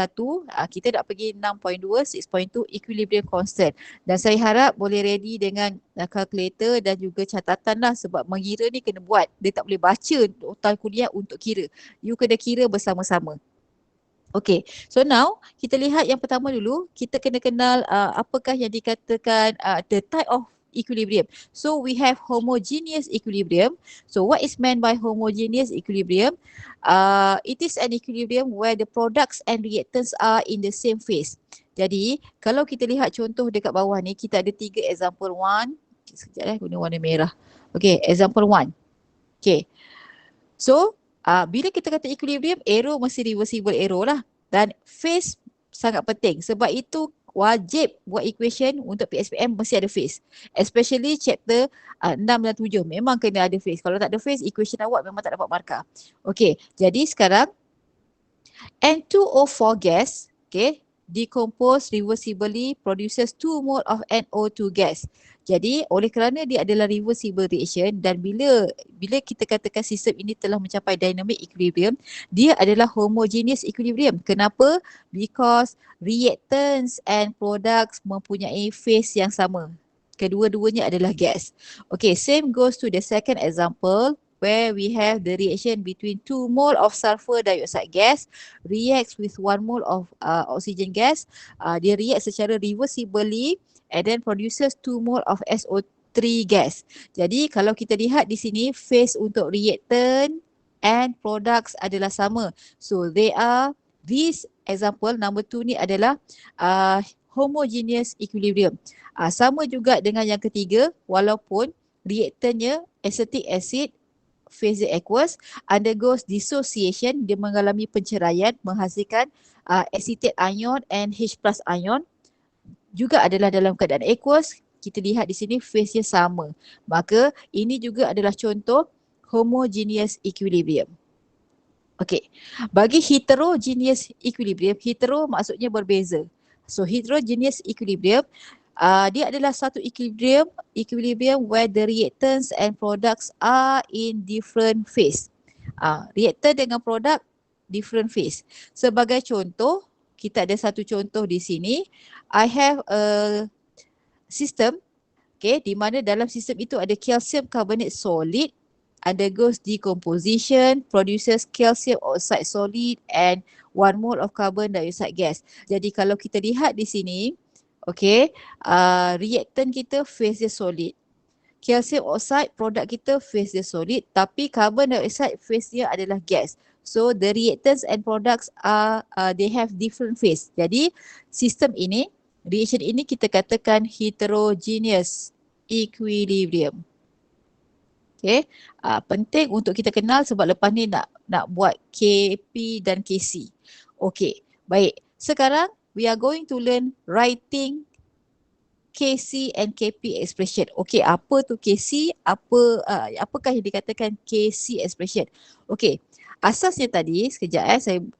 Speaker 1: kita nak pergi 6.2, 6.2 equilibrium constant. Dan saya harap boleh ready dengan calculator dan juga catatan lah sebab mengira ni kena buat. Dia tak boleh baca total kuliah untuk kira. You kena kira bersama-sama. Okay, so now kita lihat yang pertama dulu. Kita kena kenal apakah yang dikatakan the type of equilibrium. So we have homogeneous equilibrium. So what is meant by homogeneous equilibrium? It is an equilibrium where the products and reactants are in the same phase. Jadi kalau kita lihat contoh dekat bawah ni, kita ada 3 example 1. Sekejap guna warna merah. Okay, example 1. Okay, so bila kita kata equilibrium, arrow mesti reversible arrow lah. Dan phase sangat penting. Sebab itu wajib buat equation untuk PSPM mesti ada phase. Especially chapter 6 dan 7 memang kena ada phase. Kalau tak ada phase, equation awak memang tak dapat markah. Okay, jadi sekarang N2O4 gas, okay, decompose reversibly produces 2 mole of NO2 gas. Jadi oleh kerana dia adalah reversible reaction dan bila kita katakan sistem ini telah mencapai dynamic equilibrium, dia adalah homogeneous equilibrium. Kenapa? Because reactants and products mempunyai phase yang sama. Kedua-duanya adalah gas. Okay, same goes to the second example where we have the reaction between 2 mole of sulfur dioxide gas reacts with 1 mole of oxygen gas. Dia react secara reversibly and then produces 2 mole of SO3 gas. Jadi kalau kita lihat di sini, phase untuk reactant and products adalah sama. So they are, this example number 2 ni adalah homogeneous equilibrium. Sama juga dengan yang ketiga, walaupun reactantnya acetic acid phase aqueous undergoes dissociation, dia mengalami penceraian menghasilkan acetate ion and H+ ion, juga adalah dalam keadaan aqueous. Kita lihat di sini phase-nya sama. Maka ini juga adalah contoh homogeneous equilibrium. Okey. Bagi heterogeneous equilibrium, hetero maksudnya berbeza. So heterogeneous equilibrium dia adalah satu equilibrium where the reactants and products are in different phase. Reactant dengan produk different phase. Sebagai contoh, kita ada satu contoh di sini. I have a system, okay, di mana dalam sistem itu ada calcium carbonate solid, undergoes decomposition, produces calcium oxide solid and 1 mole of carbon dioxide gas. Jadi kalau kita lihat di sini, okay, reactant kita phase dia solid. Calcium oxide produk kita phase dia solid, tapi carbon dioxide phase dia adalah gas. So the reactants and products are they have different phase. Jadi sistem ini, reaction ini kita katakan heterogeneous equilibrium. Okay, penting untuk kita kenal sebab lepas ni nak buat KP dan KC. Okay, baik. Sekarang we are going to learn writing KC and KP expression. Okay, apa tu KC? Apakah yang dikatakan KC expression? Okay, asasnya tadi sekejap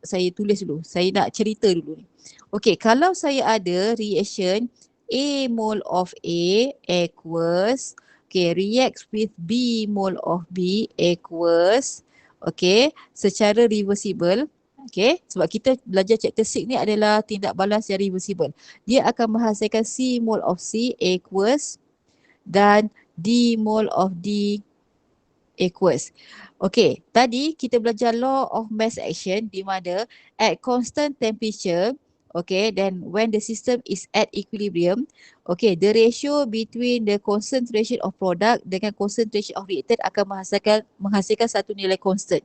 Speaker 1: saya tulis dulu. Saya nak cerita dulu ni. Okay, kalau saya ada reaction A mole of A equals, okay, reacts with B mole of B equals, okay, secara reversible. Okay, sebab kita belajar chapter 6 ni adalah tindak balas yang reversible. Dia akan menghasilkan C mole of C equals dan D mole of D equals. Okay, tadi kita belajar law of mass action di mana at constant temperature, okay, then when the system is at equilibrium, okay, the ratio between the concentration of product dengan concentration of reactant akan menghasilkan satu nilai constant.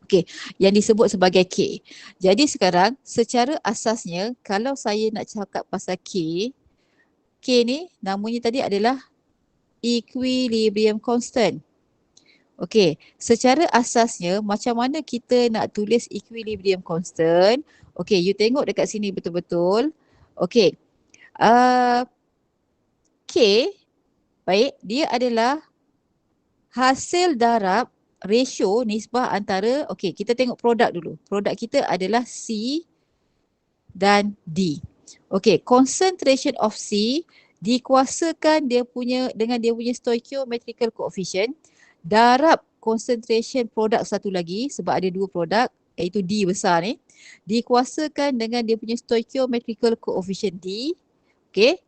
Speaker 1: Okay, yang disebut sebagai K. Jadi sekarang secara asasnya kalau saya nak cakap pasal K ni namanya tadi adalah equilibrium constant. Okay, secara asasnya macam mana kita nak tulis equilibrium constant? Okay, you tengok dekat sini betul-betul. Okay, K, baik, dia adalah hasil darab ratio nisbah antara, okay, kita tengok produk dulu. Produk kita adalah C dan D. Okay, concentration of C dikuasakan dengan dia punya stoichiometrical coefficient darab concentration produk satu lagi sebab ada dua produk iaitu D besar ni dikuasakan dengan dia punya stoichiometrical coefficient D. Okay,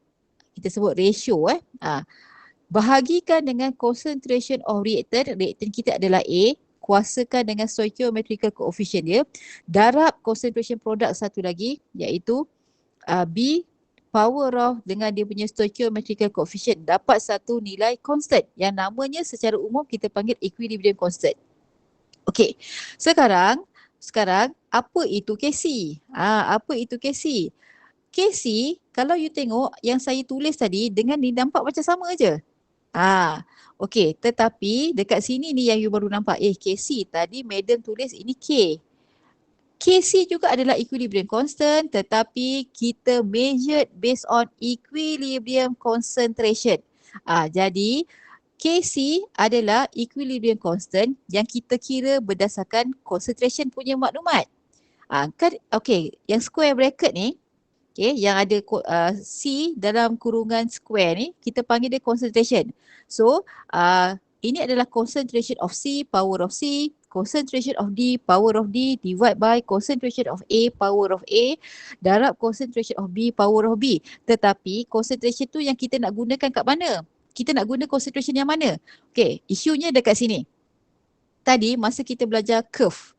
Speaker 1: kita sebut ratio bahagikan dengan concentration of reactant kita adalah A, kuasakan dengan stoichiometrical coefficient dia, darab concentration produk satu lagi iaitu B, power of dengan dia punya stoichiometrical coefficient, dapat satu nilai constant yang namanya secara umum kita panggil equilibrium constant. Okey, sekarang apa itu KC? Apa itu KC? KC kalau you tengok yang saya tulis tadi dengan ni nampak macam sama aje. Okey, tetapi dekat sini ni yang you baru nampak KC, tadi madam tulis ini K. KC juga adalah equilibrium constant tetapi kita measured based on equilibrium concentration. Jadi KC adalah equilibrium constant yang kita kira berdasarkan concentration punya maklumat. Kan okey, yang square bracket ni, okay, yang ada C dalam kurungan square ni kita panggil dia concentration. So ini adalah concentration of C, power of C, concentration of D, power of D, divide by concentration of A, power of A, darab concentration of B, power of B. Tetapi concentration tu yang kita nak gunakan kat mana? Kita nak guna concentration yang mana? Okay, isunya dekat sini. Tadi masa kita belajar curve.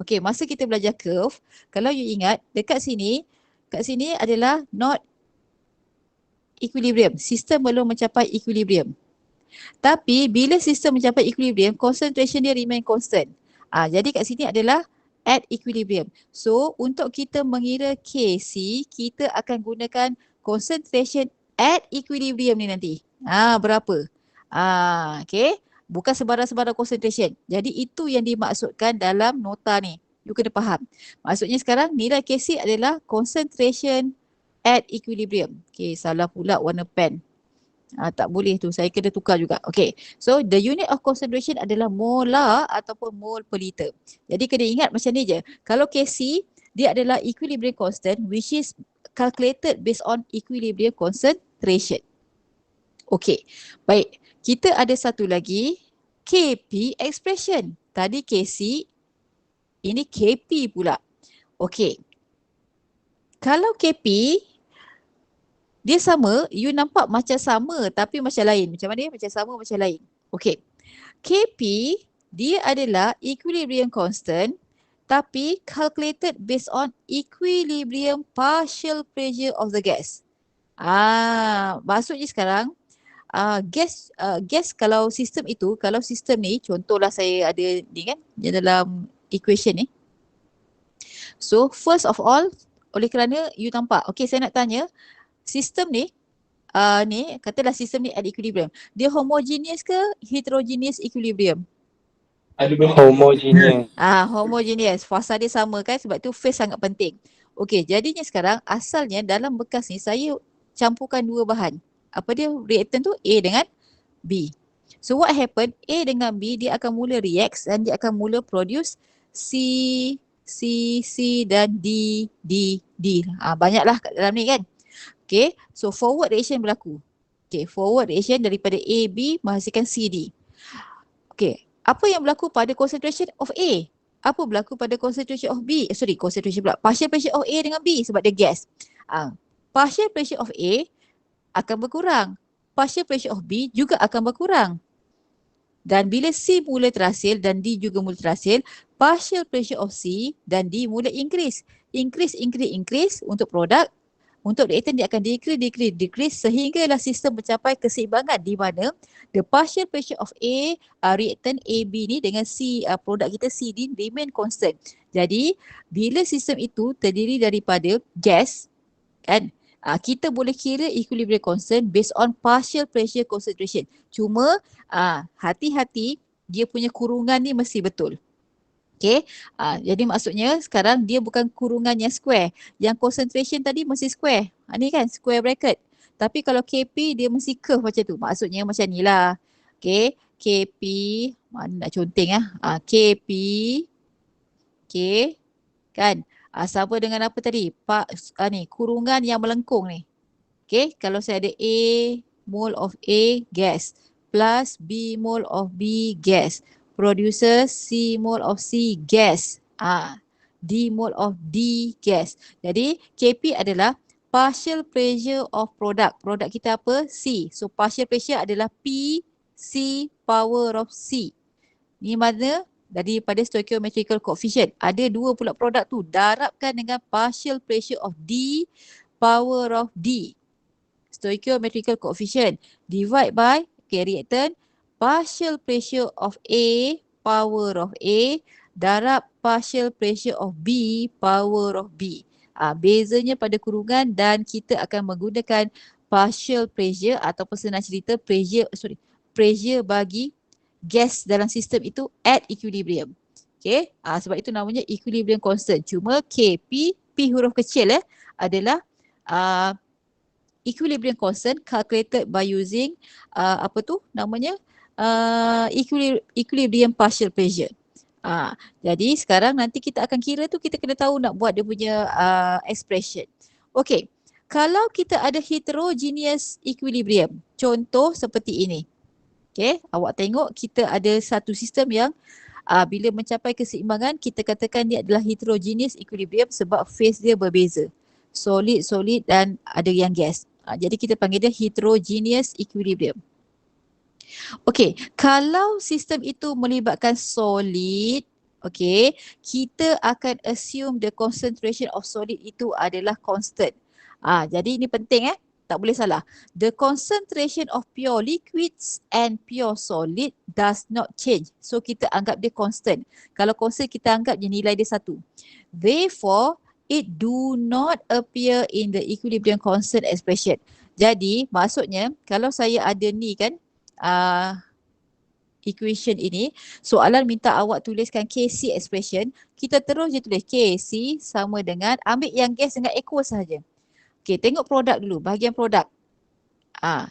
Speaker 1: Okay, masa kita belajar curve, kalau you ingat dekat sini, kat sini adalah not equilibrium. Sistem belum mencapai equilibrium. Tapi bila sistem mencapai equilibrium, concentration dia remain constant. Jadi kat sini adalah at equilibrium. So untuk kita mengira KC, kita akan gunakan concentration at equilibrium ni nanti. Berapa? Okay. Bukan sebarang-sebarang concentration. Jadi itu yang dimaksudkan dalam nota ni. You kena faham. Maksudnya sekarang nilai KC adalah concentration at equilibrium. Okay, salah pula warna pen. Tak boleh tu, saya kena tukar juga. Okay, so the unit of concentration adalah molar ataupun mole per liter. Jadi kena ingat macam ni je. Kalau KC, dia adalah equilibrium constant which is calculated based on equilibrium concentration. Okay, baik. Kita ada satu lagi KP expression. Tadi KC, ini KP pula. Okay. Kalau KP, dia sama, you nampak macam sama tapi macam lain. Macam mana? Macam sama, macam lain. Okay. KP, dia adalah equilibrium constant tapi calculated based on equilibrium partial pressure of the gas. Maksudnya sekarang, gas kalau sistem itu, kalau sistem ni, contohlah saya ada ni kan, di dalam equation ni. So first of all, oleh kerana you nampak, okay, saya nak tanya, sistem ni, katalah sistem ni at equilibrium, dia homogeneous ke heterogeneous equilibrium?
Speaker 3: Homogeneous.
Speaker 1: Homogeneous. Fasa dia sama kan, sebab tu phase sangat penting. Okey, jadinya sekarang asalnya dalam bekas ni saya campurkan dua bahan. Apa dia reaktan tu? A dengan B. So what happen? A dengan B dia akan mula react dan dia akan mula produce C dan D. Banyaklah kat dalam ni kan. Okay, so forward reaction berlaku. Okay, forward reaction daripada A, B menghasilkan C, D. Okay, apa yang berlaku pada concentration of A? Apa berlaku pada concentration of B? Concentration pula. Partial pressure of A dengan B sebab dia gas. Partial pressure of A akan berkurang. Partial pressure of B juga akan berkurang. Dan bila C mula terhasil dan D juga mula terhasil, partial pressure of C dan D mula increase. Increase untuk produk. Untuk reaktan dia akan decrease sehinggalah sistem mencapai keseimbangan di mana the partial pressure of A, reaktan AB ni dengan C, produk kita CD remain constant. Jadi bila sistem itu terdiri daripada gas kan, kita boleh kira equilibrium constant based on partial pressure concentration. Cuma hati-hati dia punya kurungan ni mesti betul. Okay, jadi maksudnya sekarang dia bukan kurungan yang square. Yang concentration tadi mesti square. Ni kan square bracket. Tapi kalau KP dia mesti curve macam tu. Maksudnya macam ni lah. Okay, KP, mana nak conteng KP, okay, kan. Sama dengan apa tadi? Ni kurungan yang melengkung ni. Okay, kalau saya ada A mole of A gas plus B mole of B gas produces C mole of C gas. D mole of D gas. Jadi KP adalah partial pressure of product. Produk kita apa? C. So partial pressure adalah P C power of C. Ni mana? Daripada stoichiometrical coefficient. Ada dua pula produk tu. Darabkan dengan partial pressure of D power of D. Stoichiometrical coefficient. Divide by reactant partial pressure of A power of A darab partial pressure of B power of B. Bezanya pada kurungan dan kita akan menggunakan partial pressure ataupun senang cerita pressure bagi gas dalam sistem itu at equilibrium. Okay, sebab itu namanya equilibrium constant. Cuma KP, P huruf kecil adalah equilibrium constant calculated by using equilibrium partial pressure. Jadi sekarang nanti kita akan kira tu, kita kena tahu nak buat dia punya expression. Okay, kalau kita ada heterogeneous equilibrium, contoh seperti ini. Okay, awak tengok kita ada satu sistem yang bila mencapai keseimbangan, kita katakan dia adalah heterogeneous equilibrium sebab phase dia berbeza. Solid dan ada yang gas. Jadi kita panggil dia heterogeneous equilibrium. Okey, kalau sistem itu melibatkan solid, okey, kita akan assume the concentration of solid itu adalah constant. Jadi ini penting tak boleh salah. The concentration of pure liquids and pure solid does not change. So kita anggap dia constant. Kalau constant kita anggap je nilai dia 1. Therefore, it do not appear in the equilibrium constant expression. Jadi maksudnya kalau saya ada ni kan equation ini, soalan minta awak tuliskan KC expression, kita terus je tulis KC sama dengan ambil yang gas dengan aqueous sahaja. Okey, tengok produk dulu, bahagian produk.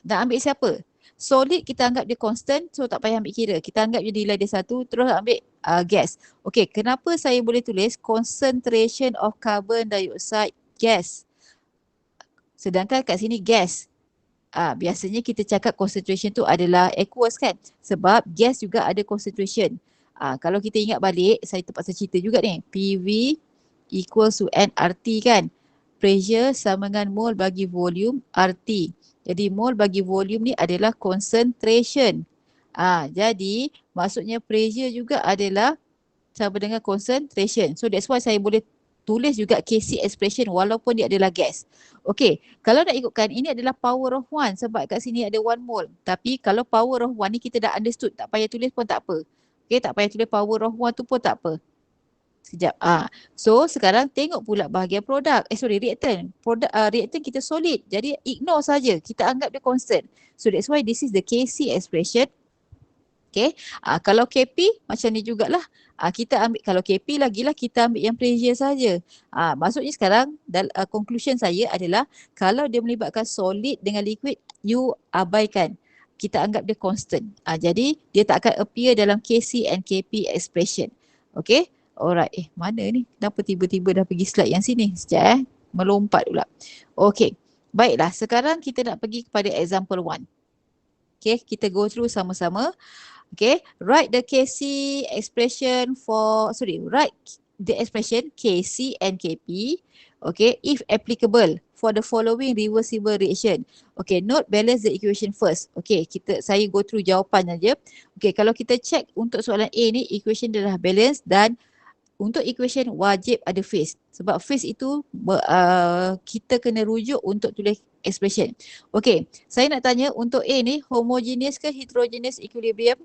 Speaker 1: Nak ambil siapa? Solid kita anggap dia constant, so tak payah ambil kira. Kita anggap je nilai dia 1, terus ambil gas. Okey, kenapa saya boleh tulis concentration of carbon dioxide gas? Sedangkan kat sini gas. Biasanya kita cakap concentration tu adalah aqueous kan? Sebab gas juga ada concentration. Kalau kita ingat balik, saya terpaksa cerita juga ni. PV equals to nRT kan? Pressure sama dengan mole bagi volume RT. Jadi mole bagi volume ni adalah concentration. Jadi maksudnya pressure juga adalah sama dengan concentration. So that's why saya boleh tulis juga KC expression walaupun dia adalah gas. Okey, kalau nak ikutkan ini adalah power of 1 sebab kat sini ada 1 mole. Tapi kalau power of 1 ni kita dah understood, tak payah tulis pun tak apa. Okey, tak payah tulis power of 1 tu pun tak apa. Sekejap. So sekarang tengok pula bahagian produk. Reactant. Reactant kita solid. Jadi ignore saja. Kita anggap dia constant. So that's why this is the KC expression. Okay. Kalau KP macam ni jugalah. Kita ambil, kalau KP lagilah kita ambil yang pressure saja. Maksudnya sekarang conclusion saya adalah kalau dia melibatkan solid dengan liquid, you abaikan. Kita anggap dia constant. Jadi dia tak akan appear dalam KC and KP expression. Okay. Alright. Mana ni? Kenapa tiba-tiba dah pergi slide yang sini? Sekejap melompat pula. Okay. Baiklah. Sekarang kita nak pergi kepada example 1. Okay. Kita go through sama-sama. Okay, write the KC expression write the expression KC and KP, okay, if applicable for the following reversible reaction. Okay, note balance the equation first. Okay, saya go through jawapan aja. Okay, kalau kita check untuk soalan A ni, equation dia dah balance dan untuk equation wajib ada phase. Sebab phase itu kita kena rujuk untuk tulis expression. Okay, saya nak tanya untuk A ni homogeneous ke heterogeneous equilibrium?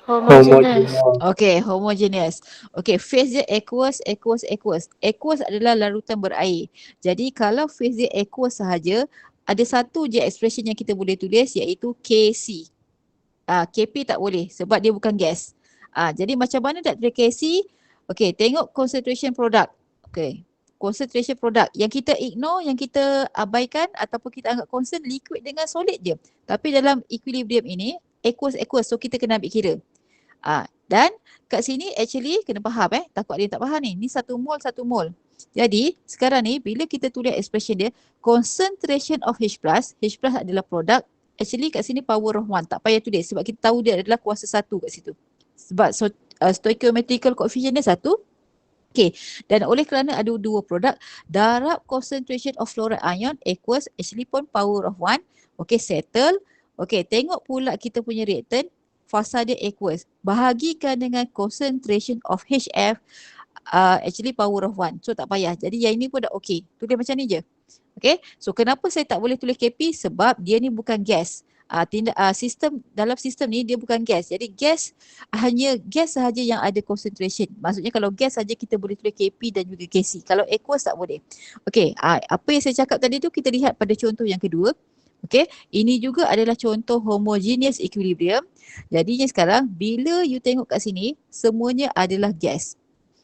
Speaker 3: Homogeneous.
Speaker 1: Okay, homogeneous. Okay, phase dia aqueous. Aqueous adalah larutan berair. Jadi kalau phase dia aqueous sahaja, ada satu je expression yang kita boleh tulis iaitu KC. KP tak boleh sebab dia bukan gas. Jadi macam mana nak tulis KC? Okay, tengok concentration product. Okay, concentration product. Yang kita ignore, yang kita abaikan ataupun kita anggap constant, liquid dengan solid je. Tapi dalam equilibrium ini, aqueous, so kita kena ambil kira. Dan kat sini actually kena faham takut ada yang tak faham ni. Ni 1 mol. Jadi sekarang ni bila kita tulis expression dia, concentration of H plus adalah produk. Actually kat sini power of 1, tak payah tulis sebab kita tahu dia adalah kuasa 1 kat situ. Sebab stoichiometrical coefficient dia 1. Okay, dan oleh kerana ada 2 produk, darab concentration of fluoride ion aqueous actually pun power of 1. Okay, settle. Okay, tengok pula kita punya reactant, fasa dia aqueous. Bahagikan dengan concentration of HF, actually power of 1. So tak payah. Jadi yang ini pun dah okay. Tulis macam ni je. Okay. So kenapa saya tak boleh tulis KP? Sebab dia ni bukan gas. Dalam sistem ni dia bukan gas. Jadi hanya gas sahaja yang ada concentration. Maksudnya kalau gas saja kita boleh tulis KP dan juga KC. Kalau aqueous tak boleh. Okay. Apa yang saya cakap tadi tu kita lihat pada contoh yang kedua. Okay, ini juga adalah contoh homogeneous equilibrium. Jadinya sekarang bila you tengok kat sini, semuanya adalah gas.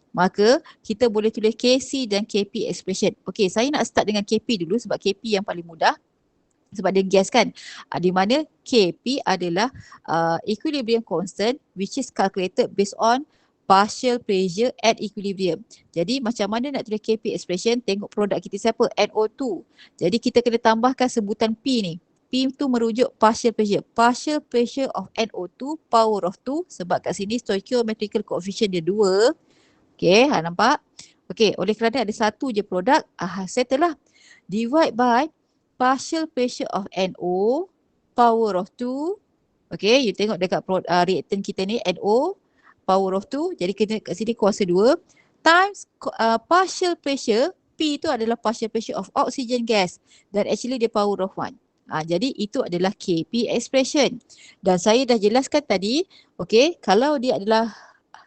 Speaker 1: Maka kita boleh tulis KC dan KP expression. Okay, saya nak start dengan KP dulu sebab KP yang paling mudah. Sebab dia gas kan. Di mana KP adalah equilibrium constant which is calculated based on partial pressure at equilibrium. Jadi macam mana nak tulis KP expression? Tengok produk kita siapa? NO2. Jadi kita kena tambahkan sebutan P ni. P tu merujuk partial pressure. Partial pressure of NO2 power of 2 sebab kat sini stoichiometrical coefficient dia 2. Okay, nampak? Okay, oleh kerana ada satu je produk, settle lah. Divide by partial pressure of NO power of 2. Okay, you tengok dekat reactant kita ni NO power of 2, jadi kita kat sini kuasa 2 times partial pressure, P itu adalah partial pressure of oxygen gas dan actually dia power of 1. Jadi itu adalah KP expression. Dan saya dah jelaskan tadi, okay, kalau dia adalah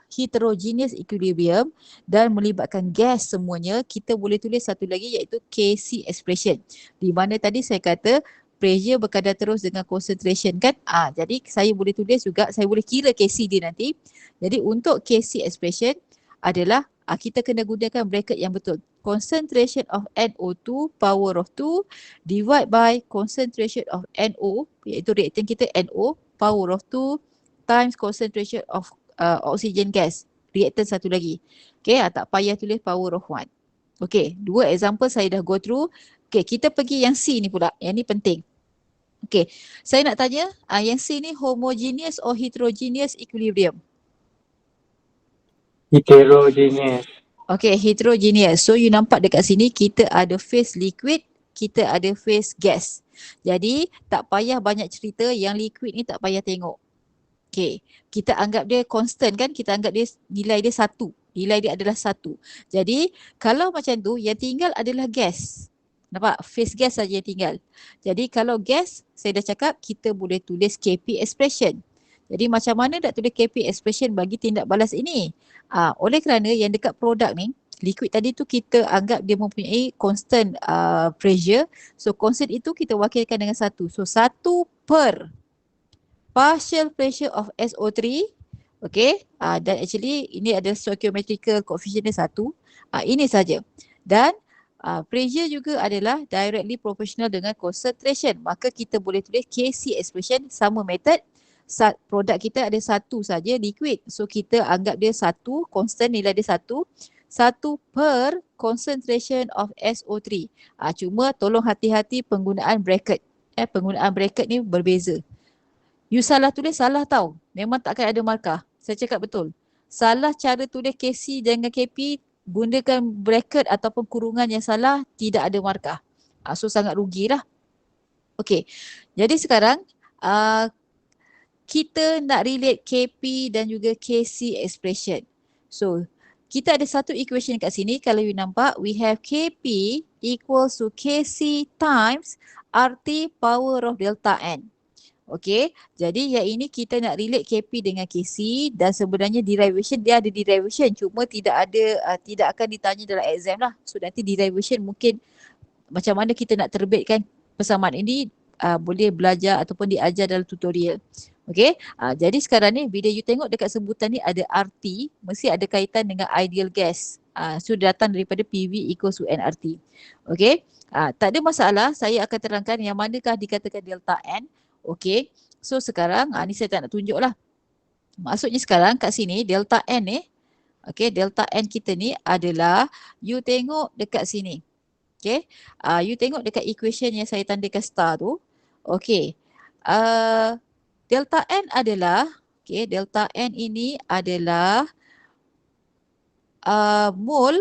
Speaker 1: heterogeneous equilibrium dan melibatkan gas semuanya, kita boleh tulis satu lagi iaitu KC expression. Di mana tadi saya kata pressure berkadar terus dengan concentration kan. Jadi saya boleh tulis juga, saya boleh kira KC dia nanti. Jadi untuk KC expression adalah kita kena gunakan bracket yang betul. Concentration of NO2 power of 2 divide by concentration of NO, iaitu reactant kita NO power of 2 times concentration of oxygen gas, reactant satu lagi. Okay, tak payah tulis power of 1. Okay, 2 example saya dah go through. Okay, kita pergi yang C ni pula. Yang ni penting. Okay, saya nak tanya yang C ni homogeneous or heterogeneous equilibrium?
Speaker 3: Heterogeneous.
Speaker 1: Okay, heterogeneous. So you nampak dekat sini kita ada phase liquid, kita ada phase gas. Jadi tak payah banyak cerita, yang liquid ni tak payah tengok. Okay, kita anggap dia constant kan, kita anggap dia nilai dia 1. Nilai dia adalah 1. Jadi kalau macam tu, yang tinggal adalah gas. Nampak? Phase gas saja yang tinggal. Jadi kalau gas, saya dah cakap kita boleh tulis KP expression. Jadi macam mana nak tulis KP expression bagi tindak balas ini? Oleh kerana yang dekat produk ni, liquid tadi tu kita anggap dia mempunyai constant pressure. So constant itu kita wakilkan dengan 1. So 1 per partial pressure of SO3. Okay, dan actually ini ada stoichiometrical coefficient dia 1. Ini saja. Dan pressure juga adalah directly proportional dengan concentration. Maka kita boleh tulis KC expression sama method. Produk kita ada satu saja liquid. So kita anggap dia satu, constant nilai dia satu per concentration of SO3. Cuma tolong hati-hati penggunaan bracket. Penggunaan bracket ni berbeza. You salah tulis, salah tau. Memang takkan ada markah. Saya cakap betul. Salah cara tulis KC dengan KP, gunakan bracket ataupun kurungan yang salah, tidak ada markah. So sangat rugilah. Okey. Jadi sekarang kita nak relate KP dan juga KC expression. So kita ada satu equation kat sini. Kalau you nampak, we have KP equals to KC times RT power of delta N. Okey, jadi yang ini kita nak relate KP dengan KC dan sebenarnya derivation dia ada derivation, cuma tidak akan ditanya dalam exam lah. So nanti derivation mungkin macam mana kita nak terbitkan persamaan ini boleh belajar ataupun diajar dalam tutorial. Okey, jadi sekarang ni bila you tengok dekat sebutan ni ada RT, mesti ada kaitan dengan ideal gas. So datang daripada PV equals to nRT. Okey, tak ada masalah, saya akan terangkan yang manakah dikatakan delta N. Okey, so sekarang ni saya tak nak tunjuk lah. Maksudnya sekarang kat sini delta N ni, okey, delta N kita ni adalah, you tengok dekat sini. Okey, you tengok dekat equation yang saya tandakan star tu. Okey, delta N adalah, okey, delta N ini adalah mol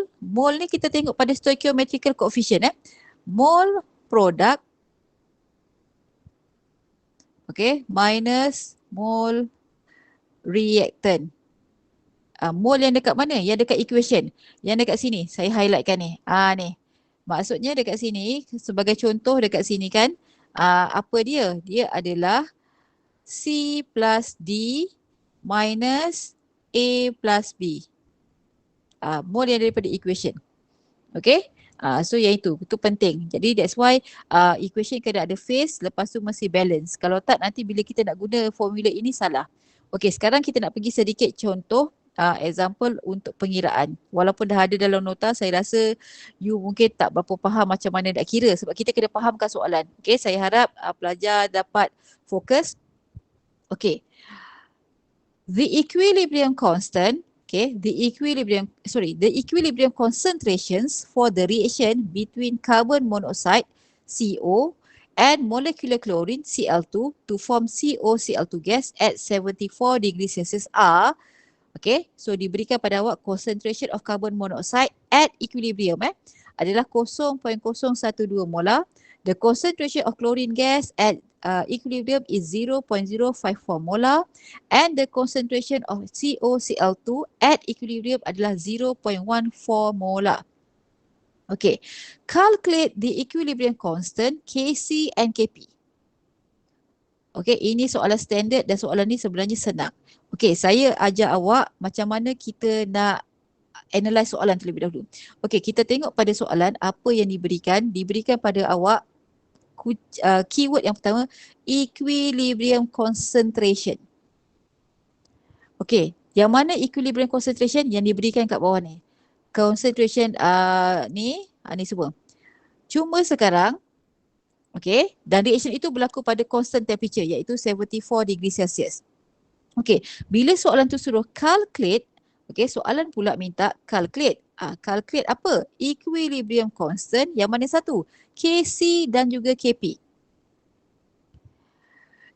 Speaker 1: ni kita tengok pada stoichiometrical coefficient mol product, okay, minus mol reactant. Mol yang dekat mana? Yang dekat equation. Yang dekat sini, saya highlightkan ni. Ni. Maksudnya dekat sini, sebagai contoh dekat sini kan, apa dia? Dia adalah C plus D minus A plus B. Mol yang daripada equation. Okay? So yang itu penting. Jadi that's why equation kena ada phase, lepas tu mesti balance. Kalau tak nanti bila kita nak guna formula ini salah. Okay, sekarang kita nak pergi sedikit contoh example untuk pengiraan. Walaupun dah ada dalam nota, saya rasa you mungkin tak berapa faham macam mana nak kira sebab kita kena fahamkan soalan. Okay, saya harap pelajar dapat fokus. Okay. The equilibrium constant, okay, the equilibrium concentrations for the reaction between carbon monoxide CO and molecular chlorine Cl2 to form COCl2 gas at 74 degrees Celsius are, okay, so diberikan pada awak concentration of carbon monoxide at equilibrium adalah 0.012 molar. The concentration of chlorine gas at equilibrium is 0.054 molar and the concentration of COCl2 at equilibrium adalah 0.14 molar. Okay, calculate the equilibrium constant Kc and Kp. Okay, ini soalan standard dan soalan ni sebenarnya senang. Okay, saya ajar awak macam mana kita nak analyse soalan terlebih dahulu. Okay, kita tengok pada soalan apa yang diberikan pada awak keyword yang pertama equilibrium concentration. Okay, yang mana equilibrium concentration yang diberikan kat bawah ni? Concentration ni semua. Cuma sekarang, okay, dan reaction itu berlaku pada constant temperature iaitu 74 degree Celsius. Okay, bila soalan tu suruh calculate, okay, soalan pula minta calculate. Calculate apa? Equilibrium constant yang mana satu? Kc dan juga Kp.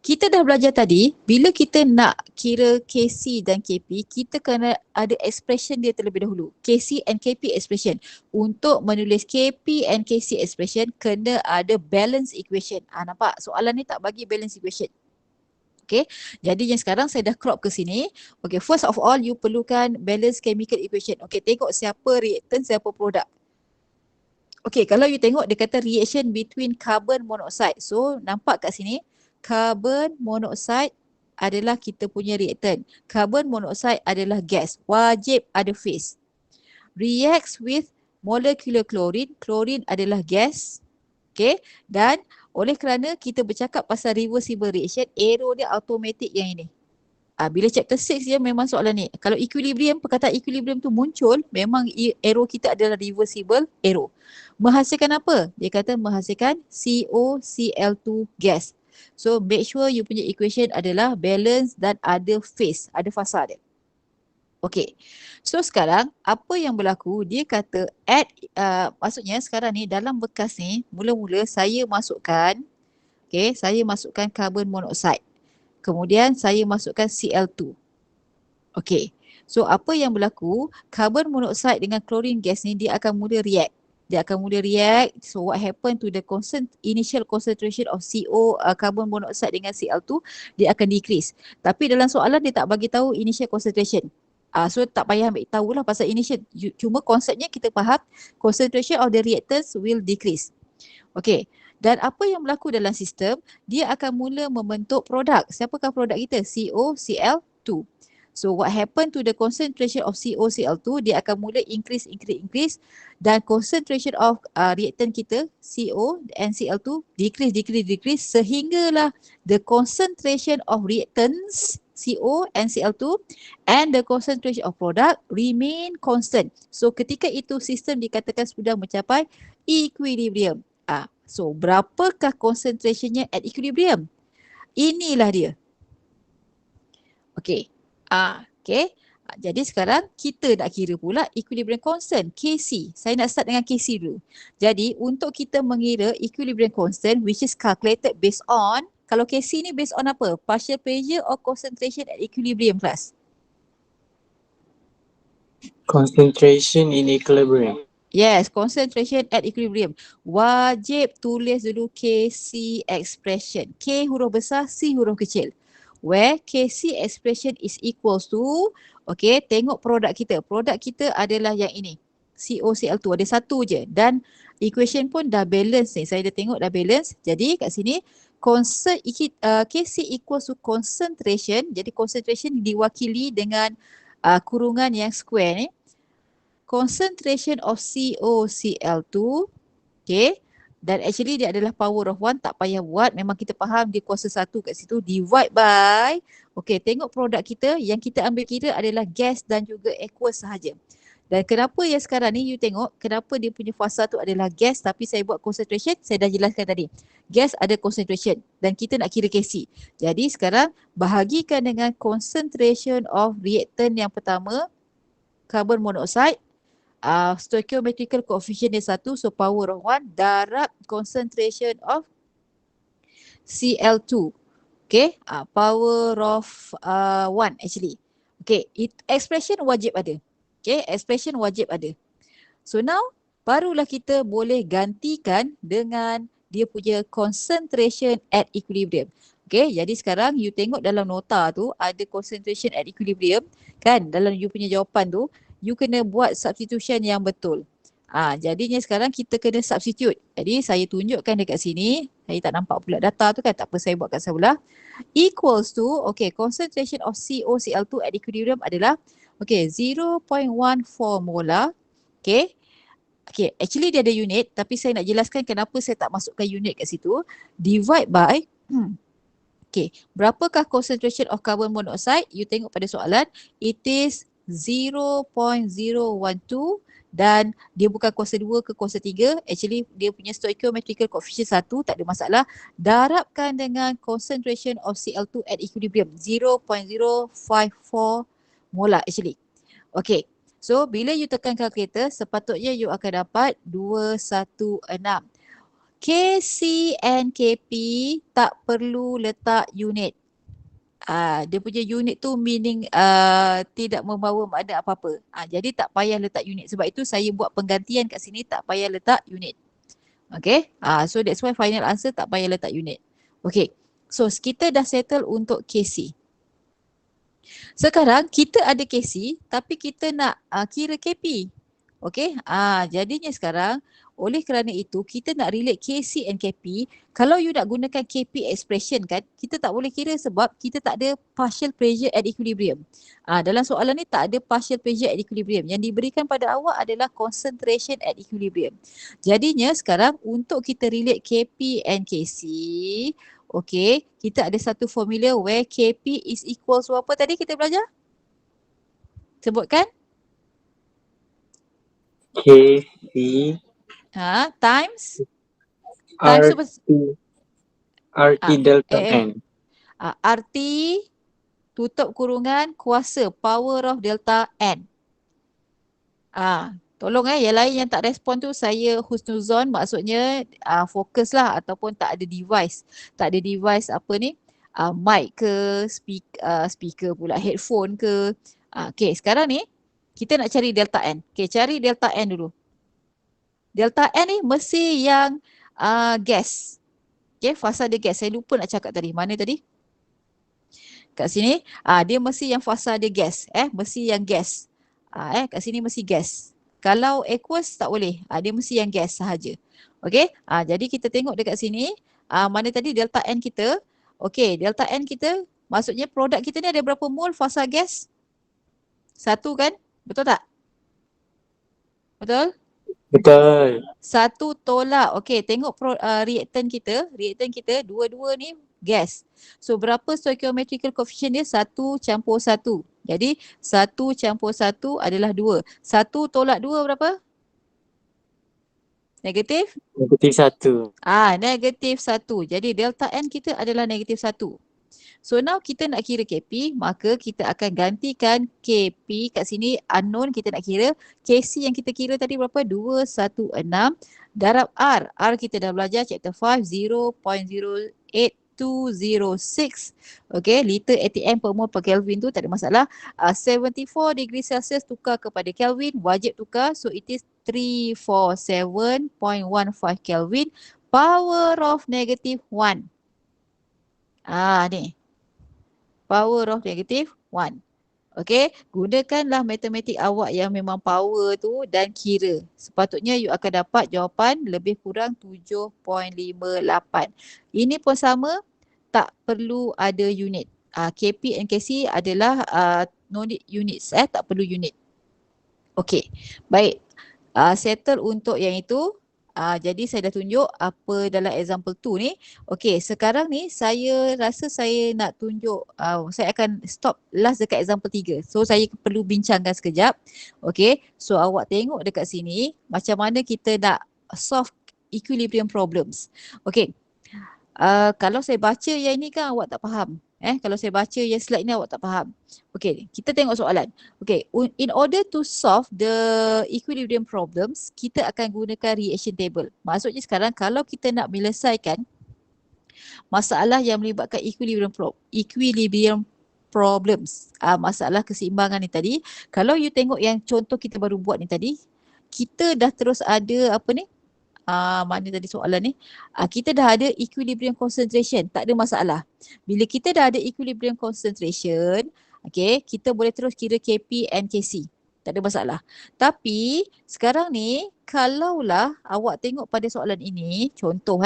Speaker 1: Kita dah belajar tadi, bila kita nak kira Kc dan Kp, kita kena ada expression dia terlebih dahulu. Kc and Kp expression. Untuk menulis Kp and Kc expression, kena ada balance equation. Nampak? Soalan ni tak bagi balance equation. Okay, jadi yang sekarang saya dah crop ke sini. Okay, first of all you perlukan balance chemical equation. Okay, tengok siapa reactant, siapa produk. Okay, kalau you tengok dia kata reaction between carbon monoxide. So nampak kat sini, carbon monoxide adalah kita punya reactant. Carbon monoxide adalah gas. Wajib ada phase. Reacts with molecular chlorine. Chlorine adalah gas. Okay, dan oleh kerana kita bercakap pasal reversible reaction, arrow dia automatic yang ini. Bila chapter 6 je memang soalan ni. Kalau equilibrium, perkataan equilibrium tu muncul, memang arrow kita adalah reversible arrow. Menghasilkan apa? Dia kata menghasilkan COCl2 gas. So make sure you punya equation adalah balance dan ada phase, ada fasa dia. Okay. So sekarang apa yang berlaku? Dia kata maksudnya sekarang ni dalam bekas ni, mula-mula saya masukkan, saya masukkan carbon monoxide. Kemudian saya masukkan Cl2. Okey. So apa yang berlaku, carbon monoxide dengan chlorine gas ni dia akan mula react. So what happen to the initial concentration of carbon monoxide dengan Cl2, dia akan decrease. Tapi dalam soalan dia tak bagi tahu initial concentration. So tak payah ambil tahulah pasal initial. Cuma konsepnya kita faham concentration of the reactants will decrease. Okey. Dan apa yang berlaku dalam sistem, dia akan mula membentuk produk. Siapakah produk kita? COCl2. So what happen to the concentration of COCl2, dia akan mula increase dan concentration of reactant kita, CO and Cl2 decrease sehinggalah the concentration of reactants CO and Cl2 and the concentration of product remain constant. So ketika itu sistem dikatakan sudah mencapai equilibrium. So berapakah concentrationnya at equilibrium? Inilah dia. Okey. Jadi sekarang kita nak kira pula equilibrium constant, Kc. Saya nak start dengan Kc dulu. Jadi untuk kita mengira equilibrium constant which is calculated based on, kalau Kc ni based on apa? Partial pressure or concentration at equilibrium, class?
Speaker 3: Concentration in equilibrium.
Speaker 1: Yes, concentration at equilibrium. Wajib tulis dulu Kc expression. K huruf besar, C huruf kecil. Where Kc expression is equals to, tengok produk kita. Produk kita adalah yang ini. COCl2, ada satu je. Dan equation pun dah balance ni. Saya dah tengok dah balance. Jadi kat sini, Kc equals to concentration. Jadi concentration diwakili dengan kurungan yang square ni. Concentration of COCl2, dan actually dia adalah power of 1, tak payah buat, memang kita faham dia kuasa 1 kat situ, divide by, tengok produk kita, yang kita ambil kira adalah gas dan juga aqueous sahaja. Dan kenapa yang sekarang ni you tengok, kenapa dia punya fasa tu adalah gas tapi saya buat concentration, saya dah jelaskan tadi. Gas ada concentration dan kita nak kira Kc. Jadi sekarang bahagikan dengan concentration of reactant yang pertama, carbon monoxide, stoichiometrical coefficient dia 1, so power of 1 darab concentration of Cl2. Power of 1 actually. Expression wajib ada. Expression wajib ada. So now barulah kita boleh gantikan dengan dia punya concentration at equilibrium. Jadi sekarang you tengok dalam nota tu ada concentration at equilibrium kan, dalam you punya jawapan tu you kena buat substitution yang betul. Jadinya sekarang kita kena substitute. Jadi saya tunjukkan dekat sini, saya tak nampak pula data tu kan, tak apa saya buat kat sebelah. Equals to, concentration of COCl2 at equilibrium adalah 0.14 molar. Actually dia ada unit tapi saya nak jelaskan kenapa saya tak masukkan unit kat situ. Divide by berapakah concentration of carbon monoxide? You tengok pada soalan, it is 0.012 dan dia bukan kuasa 2 ke kuasa 3. Actually dia punya stoichiometrical coefficient 1, tak ada masalah. Darabkan dengan concentration of Cl2 at equilibrium 0.054 molar actually. So bila you tekan calculator, sepatutnya you akan dapat 216. Kc and Kp tak perlu letak unit. Dia punya unit tu meaning tidak membawa makna apa-apa. Jadi tak payah letak unit. Sebab itu saya buat penggantian kat sini, tak payah letak unit. So that's why final answer tak payah letak unit. So kita dah settle untuk Kc. Sekarang kita ada Kc tapi kita nak kira Kp. Jadinya sekarang Oleh kerana itu, kita nak relate KC and KP, kalau you nak gunakan KP expression kan, kita tak boleh kira sebab kita tak ada partial pressure at equilibrium. Dalam soalan ni tak ada partial pressure at equilibrium. Yang diberikan pada awak adalah concentration at equilibrium. Jadinya sekarang untuk kita relate KP and KC, okay, kita ada satu formula where KP is equal to apa tadi kita belajar? Sebutkan.
Speaker 3: KC
Speaker 1: Times tu
Speaker 3: RT delta N.
Speaker 1: RT tutup kurungan kuasa power of delta N. Tolong yang lain yang tak respon tu saya husnuzon, maksudnya fokuslah ataupun tak ada device. Tak ada device apa ni? Mic ke, speaker pula, headphone ke. Okay, sekarang ni kita nak cari delta N. Okay, cari delta N dulu. Delta N ni mesti yang gas. Okay, fasa dia gas. Saya lupa nak cakap tadi. Mana tadi? Kat sini, dia mesti yang fasa dia gas. Mesti yang gas. Kat sini mesti gas. Kalau aqueous tak boleh. Dia mesti yang gas sahaja. Okay, jadi kita tengok dekat sini. Mana tadi delta N kita. Okay, delta N kita, maksudnya produk kita ni ada berapa mol fasa gas? 1 kan? Betul tak? Betul?
Speaker 3: Betul.
Speaker 1: 1 tolak. Okey, tengok reaktan kita. Reaktan kita dua-dua ni gas. So berapa stoichiometrical coefficient dia? 1 campur 1. Jadi 1 campur 1 adalah 2. 1 tolak 2 berapa? Negatif?
Speaker 3: Negatif 1.
Speaker 1: Negatif 1. Jadi delta N kita adalah negatif 1. So now kita nak kira KP, maka kita akan gantikan KP kat sini unknown kita nak kira. KC yang kita kira tadi berapa? 216 darab R. R kita dah belajar chapter 5, 0.08206. Okay, liter ATM per mole per Kelvin tu tak ada masalah. 74 degree Celsius tukar kepada Kelvin, wajib tukar. So it is 347.15 Kelvin, power of negative 1. Ni. Power of negative 1. Okay, gunakanlah matematik awak yang memang power tu dan kira. Sepatutnya you akan dapat jawapan lebih kurang 7.58. Ini pun sama, tak perlu ada unit. KP and KC adalah no need units, tak perlu unit. Okay, baik. Settle untuk yang itu. Jadi saya dah tunjuk apa dalam example 2 ni. Okey, sekarang ni saya rasa saya nak tunjuk, saya akan stop last dekat example 3. So saya perlu bincangkan sekejap. Okey, so awak tengok dekat sini macam mana kita nak solve equilibrium problems. Okey, kalau saya baca yang ini kan awak tak faham. Kalau saya baca yang slide ni awak tak faham. Okey, kita tengok soalan. Okey, in order to solve the equilibrium problems, kita akan gunakan reaction table. Maksudnya sekarang kalau kita nak menyelesaikan masalah yang melibatkan equilibrium problems, masalah keseimbangan ni tadi, kalau you tengok yang contoh kita baru buat ni tadi, kita dah terus ada apa ni? Mana tadi soalan ni? Kita dah ada equilibrium concentration, tak ada masalah. Bila kita dah ada equilibrium concentration, okay, kita boleh terus kira KP and KC. Tak ada masalah. Tapi sekarang ni kalaulah awak tengok pada soalan ini, contoh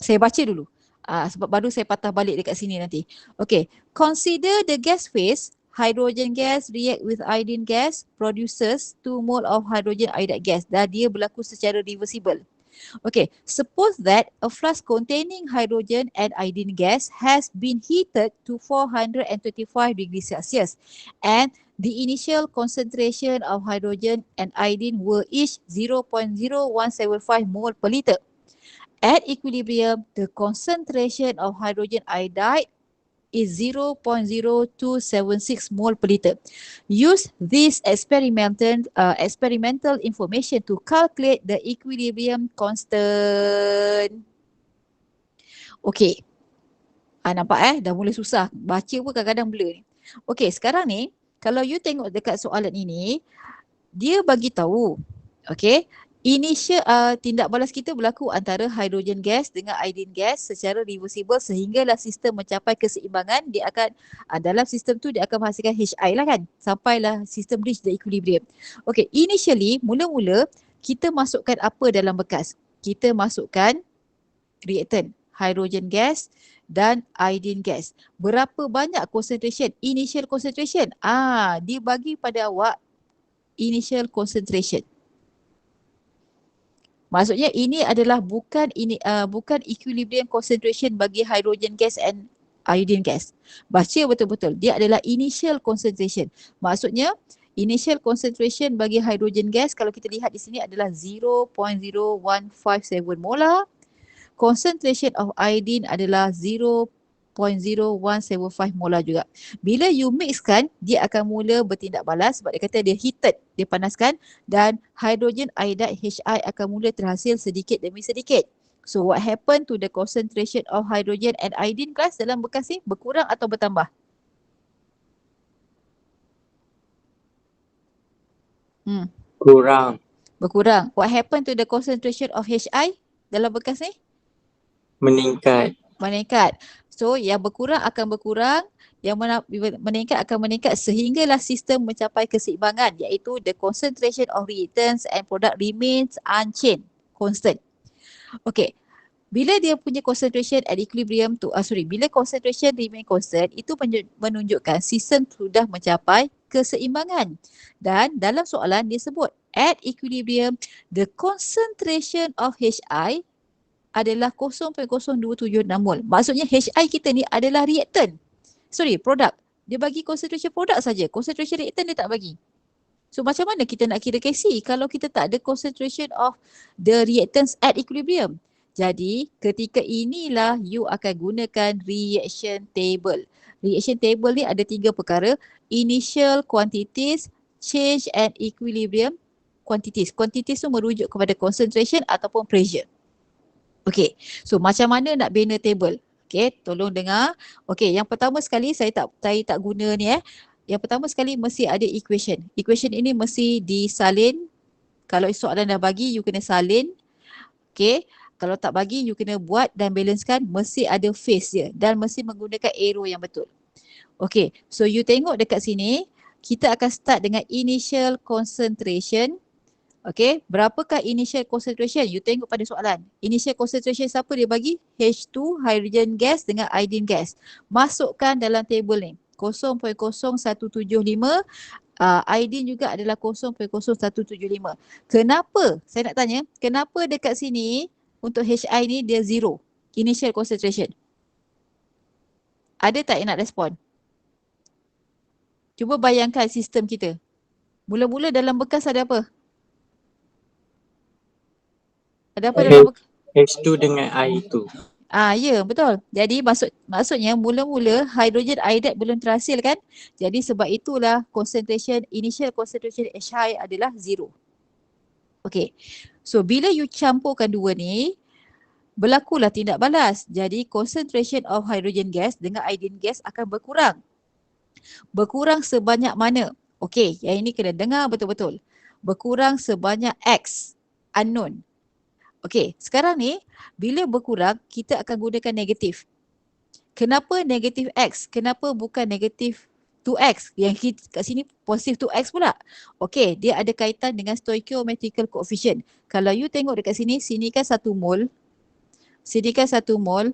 Speaker 1: saya baca dulu. Sebab baru saya patah balik dekat sini nanti. Okay, consider the gas phase. Hydrogen gas react with iodine gas produces 2 mole of hydrogen iodide gas. Dah dia berlaku secara reversible. Okay, suppose that a flask containing hydrogen and iodine gas has been heated to 425 degrees Celsius and the initial concentration of hydrogen and iodine were each 0.0175 mole per liter. At equilibrium, the concentration of hydrogen iodide is 0.0276 mole per liter. Use this experimental information to calculate the equilibrium constant. Okay. Nampak dah mula susah. Baca pun kadang-kadang blur ni. Okay, sekarang ni kalau you tengok dekat soalan ini, dia bagi tahu, okay, initial tindak balas kita berlaku antara hydrogen gas dengan iodine gas secara reversible sehinggalah sistem mencapai keseimbangan. Dia akan dalam sistem tu dia akan menghasilkan HI lah kan, sampailah sistem reach the equilibrium. Okay, initially mula-mula kita masukkan apa dalam bekas? Kita masukkan reaktan, hydrogen gas dan iodine gas. Berapa banyak concentration? Initial concentration. Dia bagi pada awak initial concentration. Maksudnya ini adalah bukan equilibrium concentration bagi hydrogen gas and iodine gas. Baca betul-betul. Dia adalah initial concentration. Maksudnya initial concentration bagi hydrogen gas kalau kita lihat di sini adalah 0.0157 molar. Concentration of iodine adalah 0.0175 molar juga. Bila you mixkan, dia akan mula bertindak balas sebab dia kata dia heated, dia panaskan, dan hydrogen iodide HI akan mula terhasil sedikit demi sedikit. So what happened to the concentration of hydrogen and iodine gas dalam bekas ni? Berkurang atau bertambah?
Speaker 3: Kurang.
Speaker 1: Berkurang. What happened to the concentration of HI dalam bekas ni?
Speaker 3: Meningkat.
Speaker 1: So yang berkurang akan berkurang, yang meningkat akan meningkat sehinggalah sistem mencapai keseimbangan, iaitu the concentration of reactants and product remains unchanged, constant. Okay. Bila dia punya concentration at equilibrium bila concentration remain constant, itu menunjukkan sistem sudah mencapai keseimbangan. Dan dalam soalan dia sebut at equilibrium the concentration of HI adalah 0.0276 mol. Maksudnya HI kita ni adalah reactant. Produk. Dia bagi concentration produk saja. Concentration reactant dia tak bagi. So macam mana kita nak kira KC kalau kita tak ada concentration of the reactants at equilibrium? Jadi ketika inilah you akan gunakan reaction table. Reaction table ni ada 3 perkara. Initial quantities, change and equilibrium quantities. Quantities tu merujuk kepada concentration ataupun pressure. Okay, so macam mana nak bina table? Okay, tolong dengar. Okay, yang pertama sekali saya tak guna ni Yang pertama sekali mesti ada equation. Equation ini mesti disalin. Kalau soalan dah bagi, you kena salin. Okay, kalau tak bagi, you kena buat dan balancekan. Mesti ada phase dia dan mesti menggunakan arrow yang betul. Okay, so you tengok dekat sini, kita akan start dengan initial concentration. Okay, berapakah initial concentration? You tengok pada soalan. Initial concentration siapa dia bagi? H2, hydrogen gas dengan iodine gas. Masukkan dalam table ni. 0.0175. Iodine juga adalah 0.0175. Kenapa? Saya nak tanya, kenapa dekat sini untuk HI ni dia 0? Initial concentration. Ada tak yang nak respon? Cuba bayangkan sistem kita. Mula-mula dalam bekas ada apa? Ada apa dalam bekas?
Speaker 3: H2 dengan I tu.
Speaker 1: Ya, betul. Jadi maksudnya mula-mula hydrogen iodide belum terhasil kan? Jadi sebab itulah initial concentration HI adalah 0. Okay. So bila you campurkan dua ni, berlakulah tindak balas. Jadi concentration of hydrogen gas dengan iodine gas akan berkurang. Berkurang sebanyak mana? Okay, yang ini kena dengar betul-betul. Berkurang sebanyak X, unknown. Okay, sekarang ni bila berkurang kita akan gunakan negatif. Kenapa negatif X? Kenapa bukan negatif 2X? Yang kat sini positif 2X pula. Okay, dia ada kaitan dengan stoichiometrical coefficient. Kalau you tengok dekat sini, sini kan 1 mol. Sini kan 1 mol.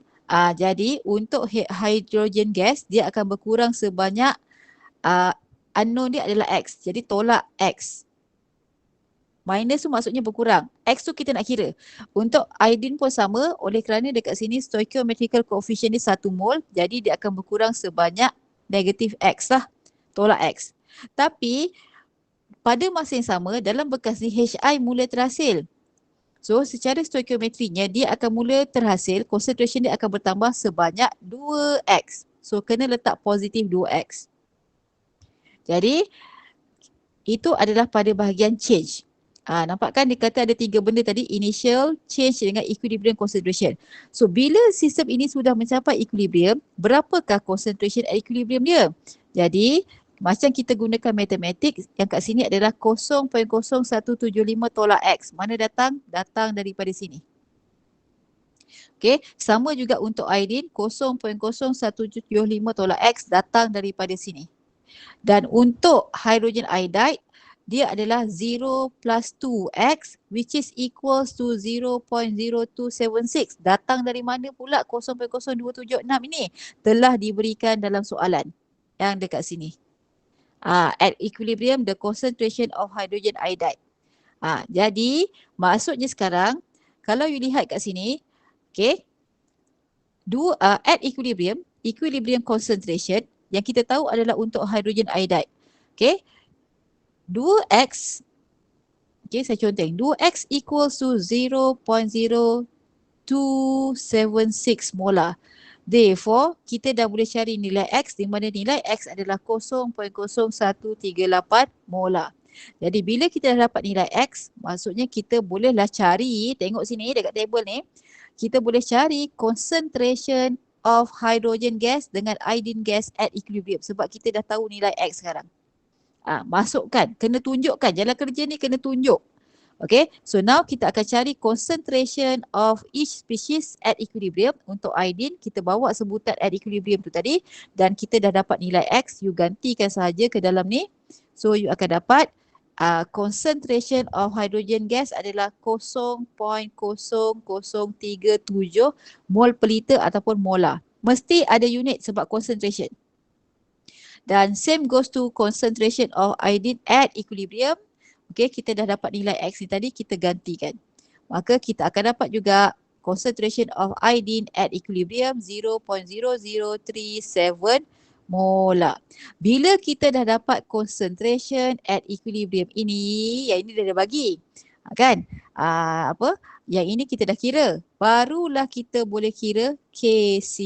Speaker 1: Jadi untuk hydrogen gas dia akan berkurang sebanyak unknown dia adalah X. Jadi tolak X. Minus tu maksudnya berkurang. X tu kita nak kira. Untuk iodine pun sama, oleh kerana dekat sini stoichiometrical coefficient ni 1 mol, jadi dia akan berkurang sebanyak negatif X lah. Tolak X. Tapi pada masa yang sama dalam bekas ni HI mula terhasil. So secara stoichiometrinya dia akan mula terhasil, concentration dia akan bertambah sebanyak 2X. So kena letak positif 2X. Jadi itu adalah pada bahagian change. Nampak kan dia kata ada 3 benda tadi, initial, change dengan equilibrium concentration. So bila sistem ini sudah mencapai equilibrium, berapakah concentration at equilibrium dia? Jadi macam kita gunakan matematik, yang kat sini adalah 0.0175 tolak X. Mana datang? Datang daripada sini. Okay, sama juga untuk iodine, 0.0175 tolak X datang daripada sini. Dan untuk hydrogen iodide, dia adalah 0 plus 2x which is equals to 0.0276. Datang dari mana pula 0.0276 ini? Telah diberikan dalam soalan yang dekat sini. At equilibrium the concentration of hydrogen iodide. Jadi maksudnya sekarang kalau you lihat kat sini, okay, at equilibrium concentration yang kita tahu adalah untuk hydrogen iodide. Okay, 2x, okay, saya conteng, 2x equals to 0.0276 molar. Therefore, kita dah boleh cari nilai x di mana nilai x adalah 0.0138 molar. Jadi bila kita dah dapat nilai x, maksudnya kita bolehlah cari, tengok sini dekat table ni, kita boleh cari concentration of hydrogen gas dengan iodine gas at equilibrium sebab kita dah tahu nilai x sekarang. Masukkan, kena tunjukkan, jalan kerja ni kena tunjuk. Okay, so now kita akan cari concentration of each species at equilibrium. Untuk iodine, kita bawa sebutan at equilibrium tu tadi dan kita dah dapat nilai x, you gantikan sahaja ke dalam ni. So you akan dapat concentration of hydrogen gas adalah 0.0037 mol per liter ataupun molar. Mesti ada unit sebab concentration. Dan same goes to concentration of iodine at equilibrium. Okay, kita dah dapat nilai x ni tadi, kita gantikan. Maka kita akan dapat juga concentration of iodine at equilibrium 0.0037 molar. Bila kita dah dapat concentration at equilibrium ini, yang ini dah bagi. Kan? Yang ini kita dah kira. Barulah kita boleh kira Kc.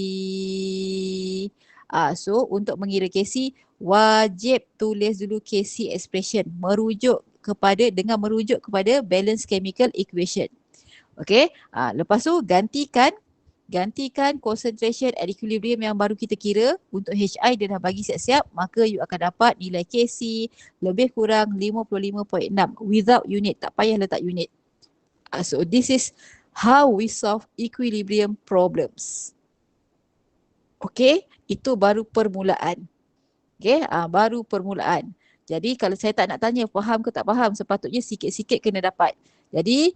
Speaker 1: So untuk mengira Kc, wajib tulis dulu Kc expression dengan merujuk kepada balance chemical equation. Okay, lepas tu gantikan concentration at equilibrium yang baru kita kira. Untuk HI dia dah bagi siap-siap, maka you akan dapat nilai Kc lebih kurang 55.6 without unit, tak payah letak unit. So this is how we solve equilibrium problems. Okay, itu baru permulaan. Okay, baru permulaan. Jadi kalau saya tak nak tanya faham ke tak faham, sepatutnya sikit-sikit kena dapat. Jadi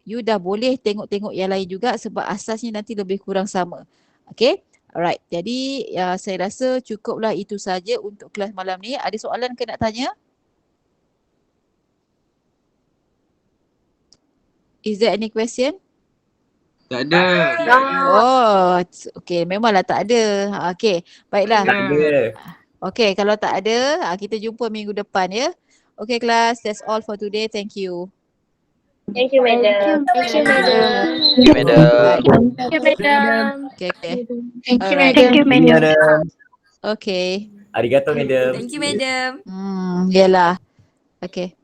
Speaker 1: you dah boleh tengok-tengok yang lain juga sebab asasnya nanti lebih kurang sama. Okay, alright. Jadi saya rasa cukuplah itu saja untuk kelas malam ni. Ada soalan ke nak tanya? Is there any question?
Speaker 2: Tak ada.
Speaker 1: Oh, okay, memanglah tak ada. Okay, baiklah.
Speaker 2: Tak ada.
Speaker 1: Okay, kalau tak ada, kita jumpa minggu depan ya. Okay kelas, that's all for today. Thank you.
Speaker 4: Thank you, madam.
Speaker 5: Thank you, madam.
Speaker 6: Thank you, madam.
Speaker 5: Thank you, madam.
Speaker 1: Okay.
Speaker 5: Thank you,
Speaker 1: Alright.
Speaker 5: madam. Thank you, madam.
Speaker 1: Okay.
Speaker 6: Arigato, madam.
Speaker 5: Thank you, madam.
Speaker 1: Yalah. Okay.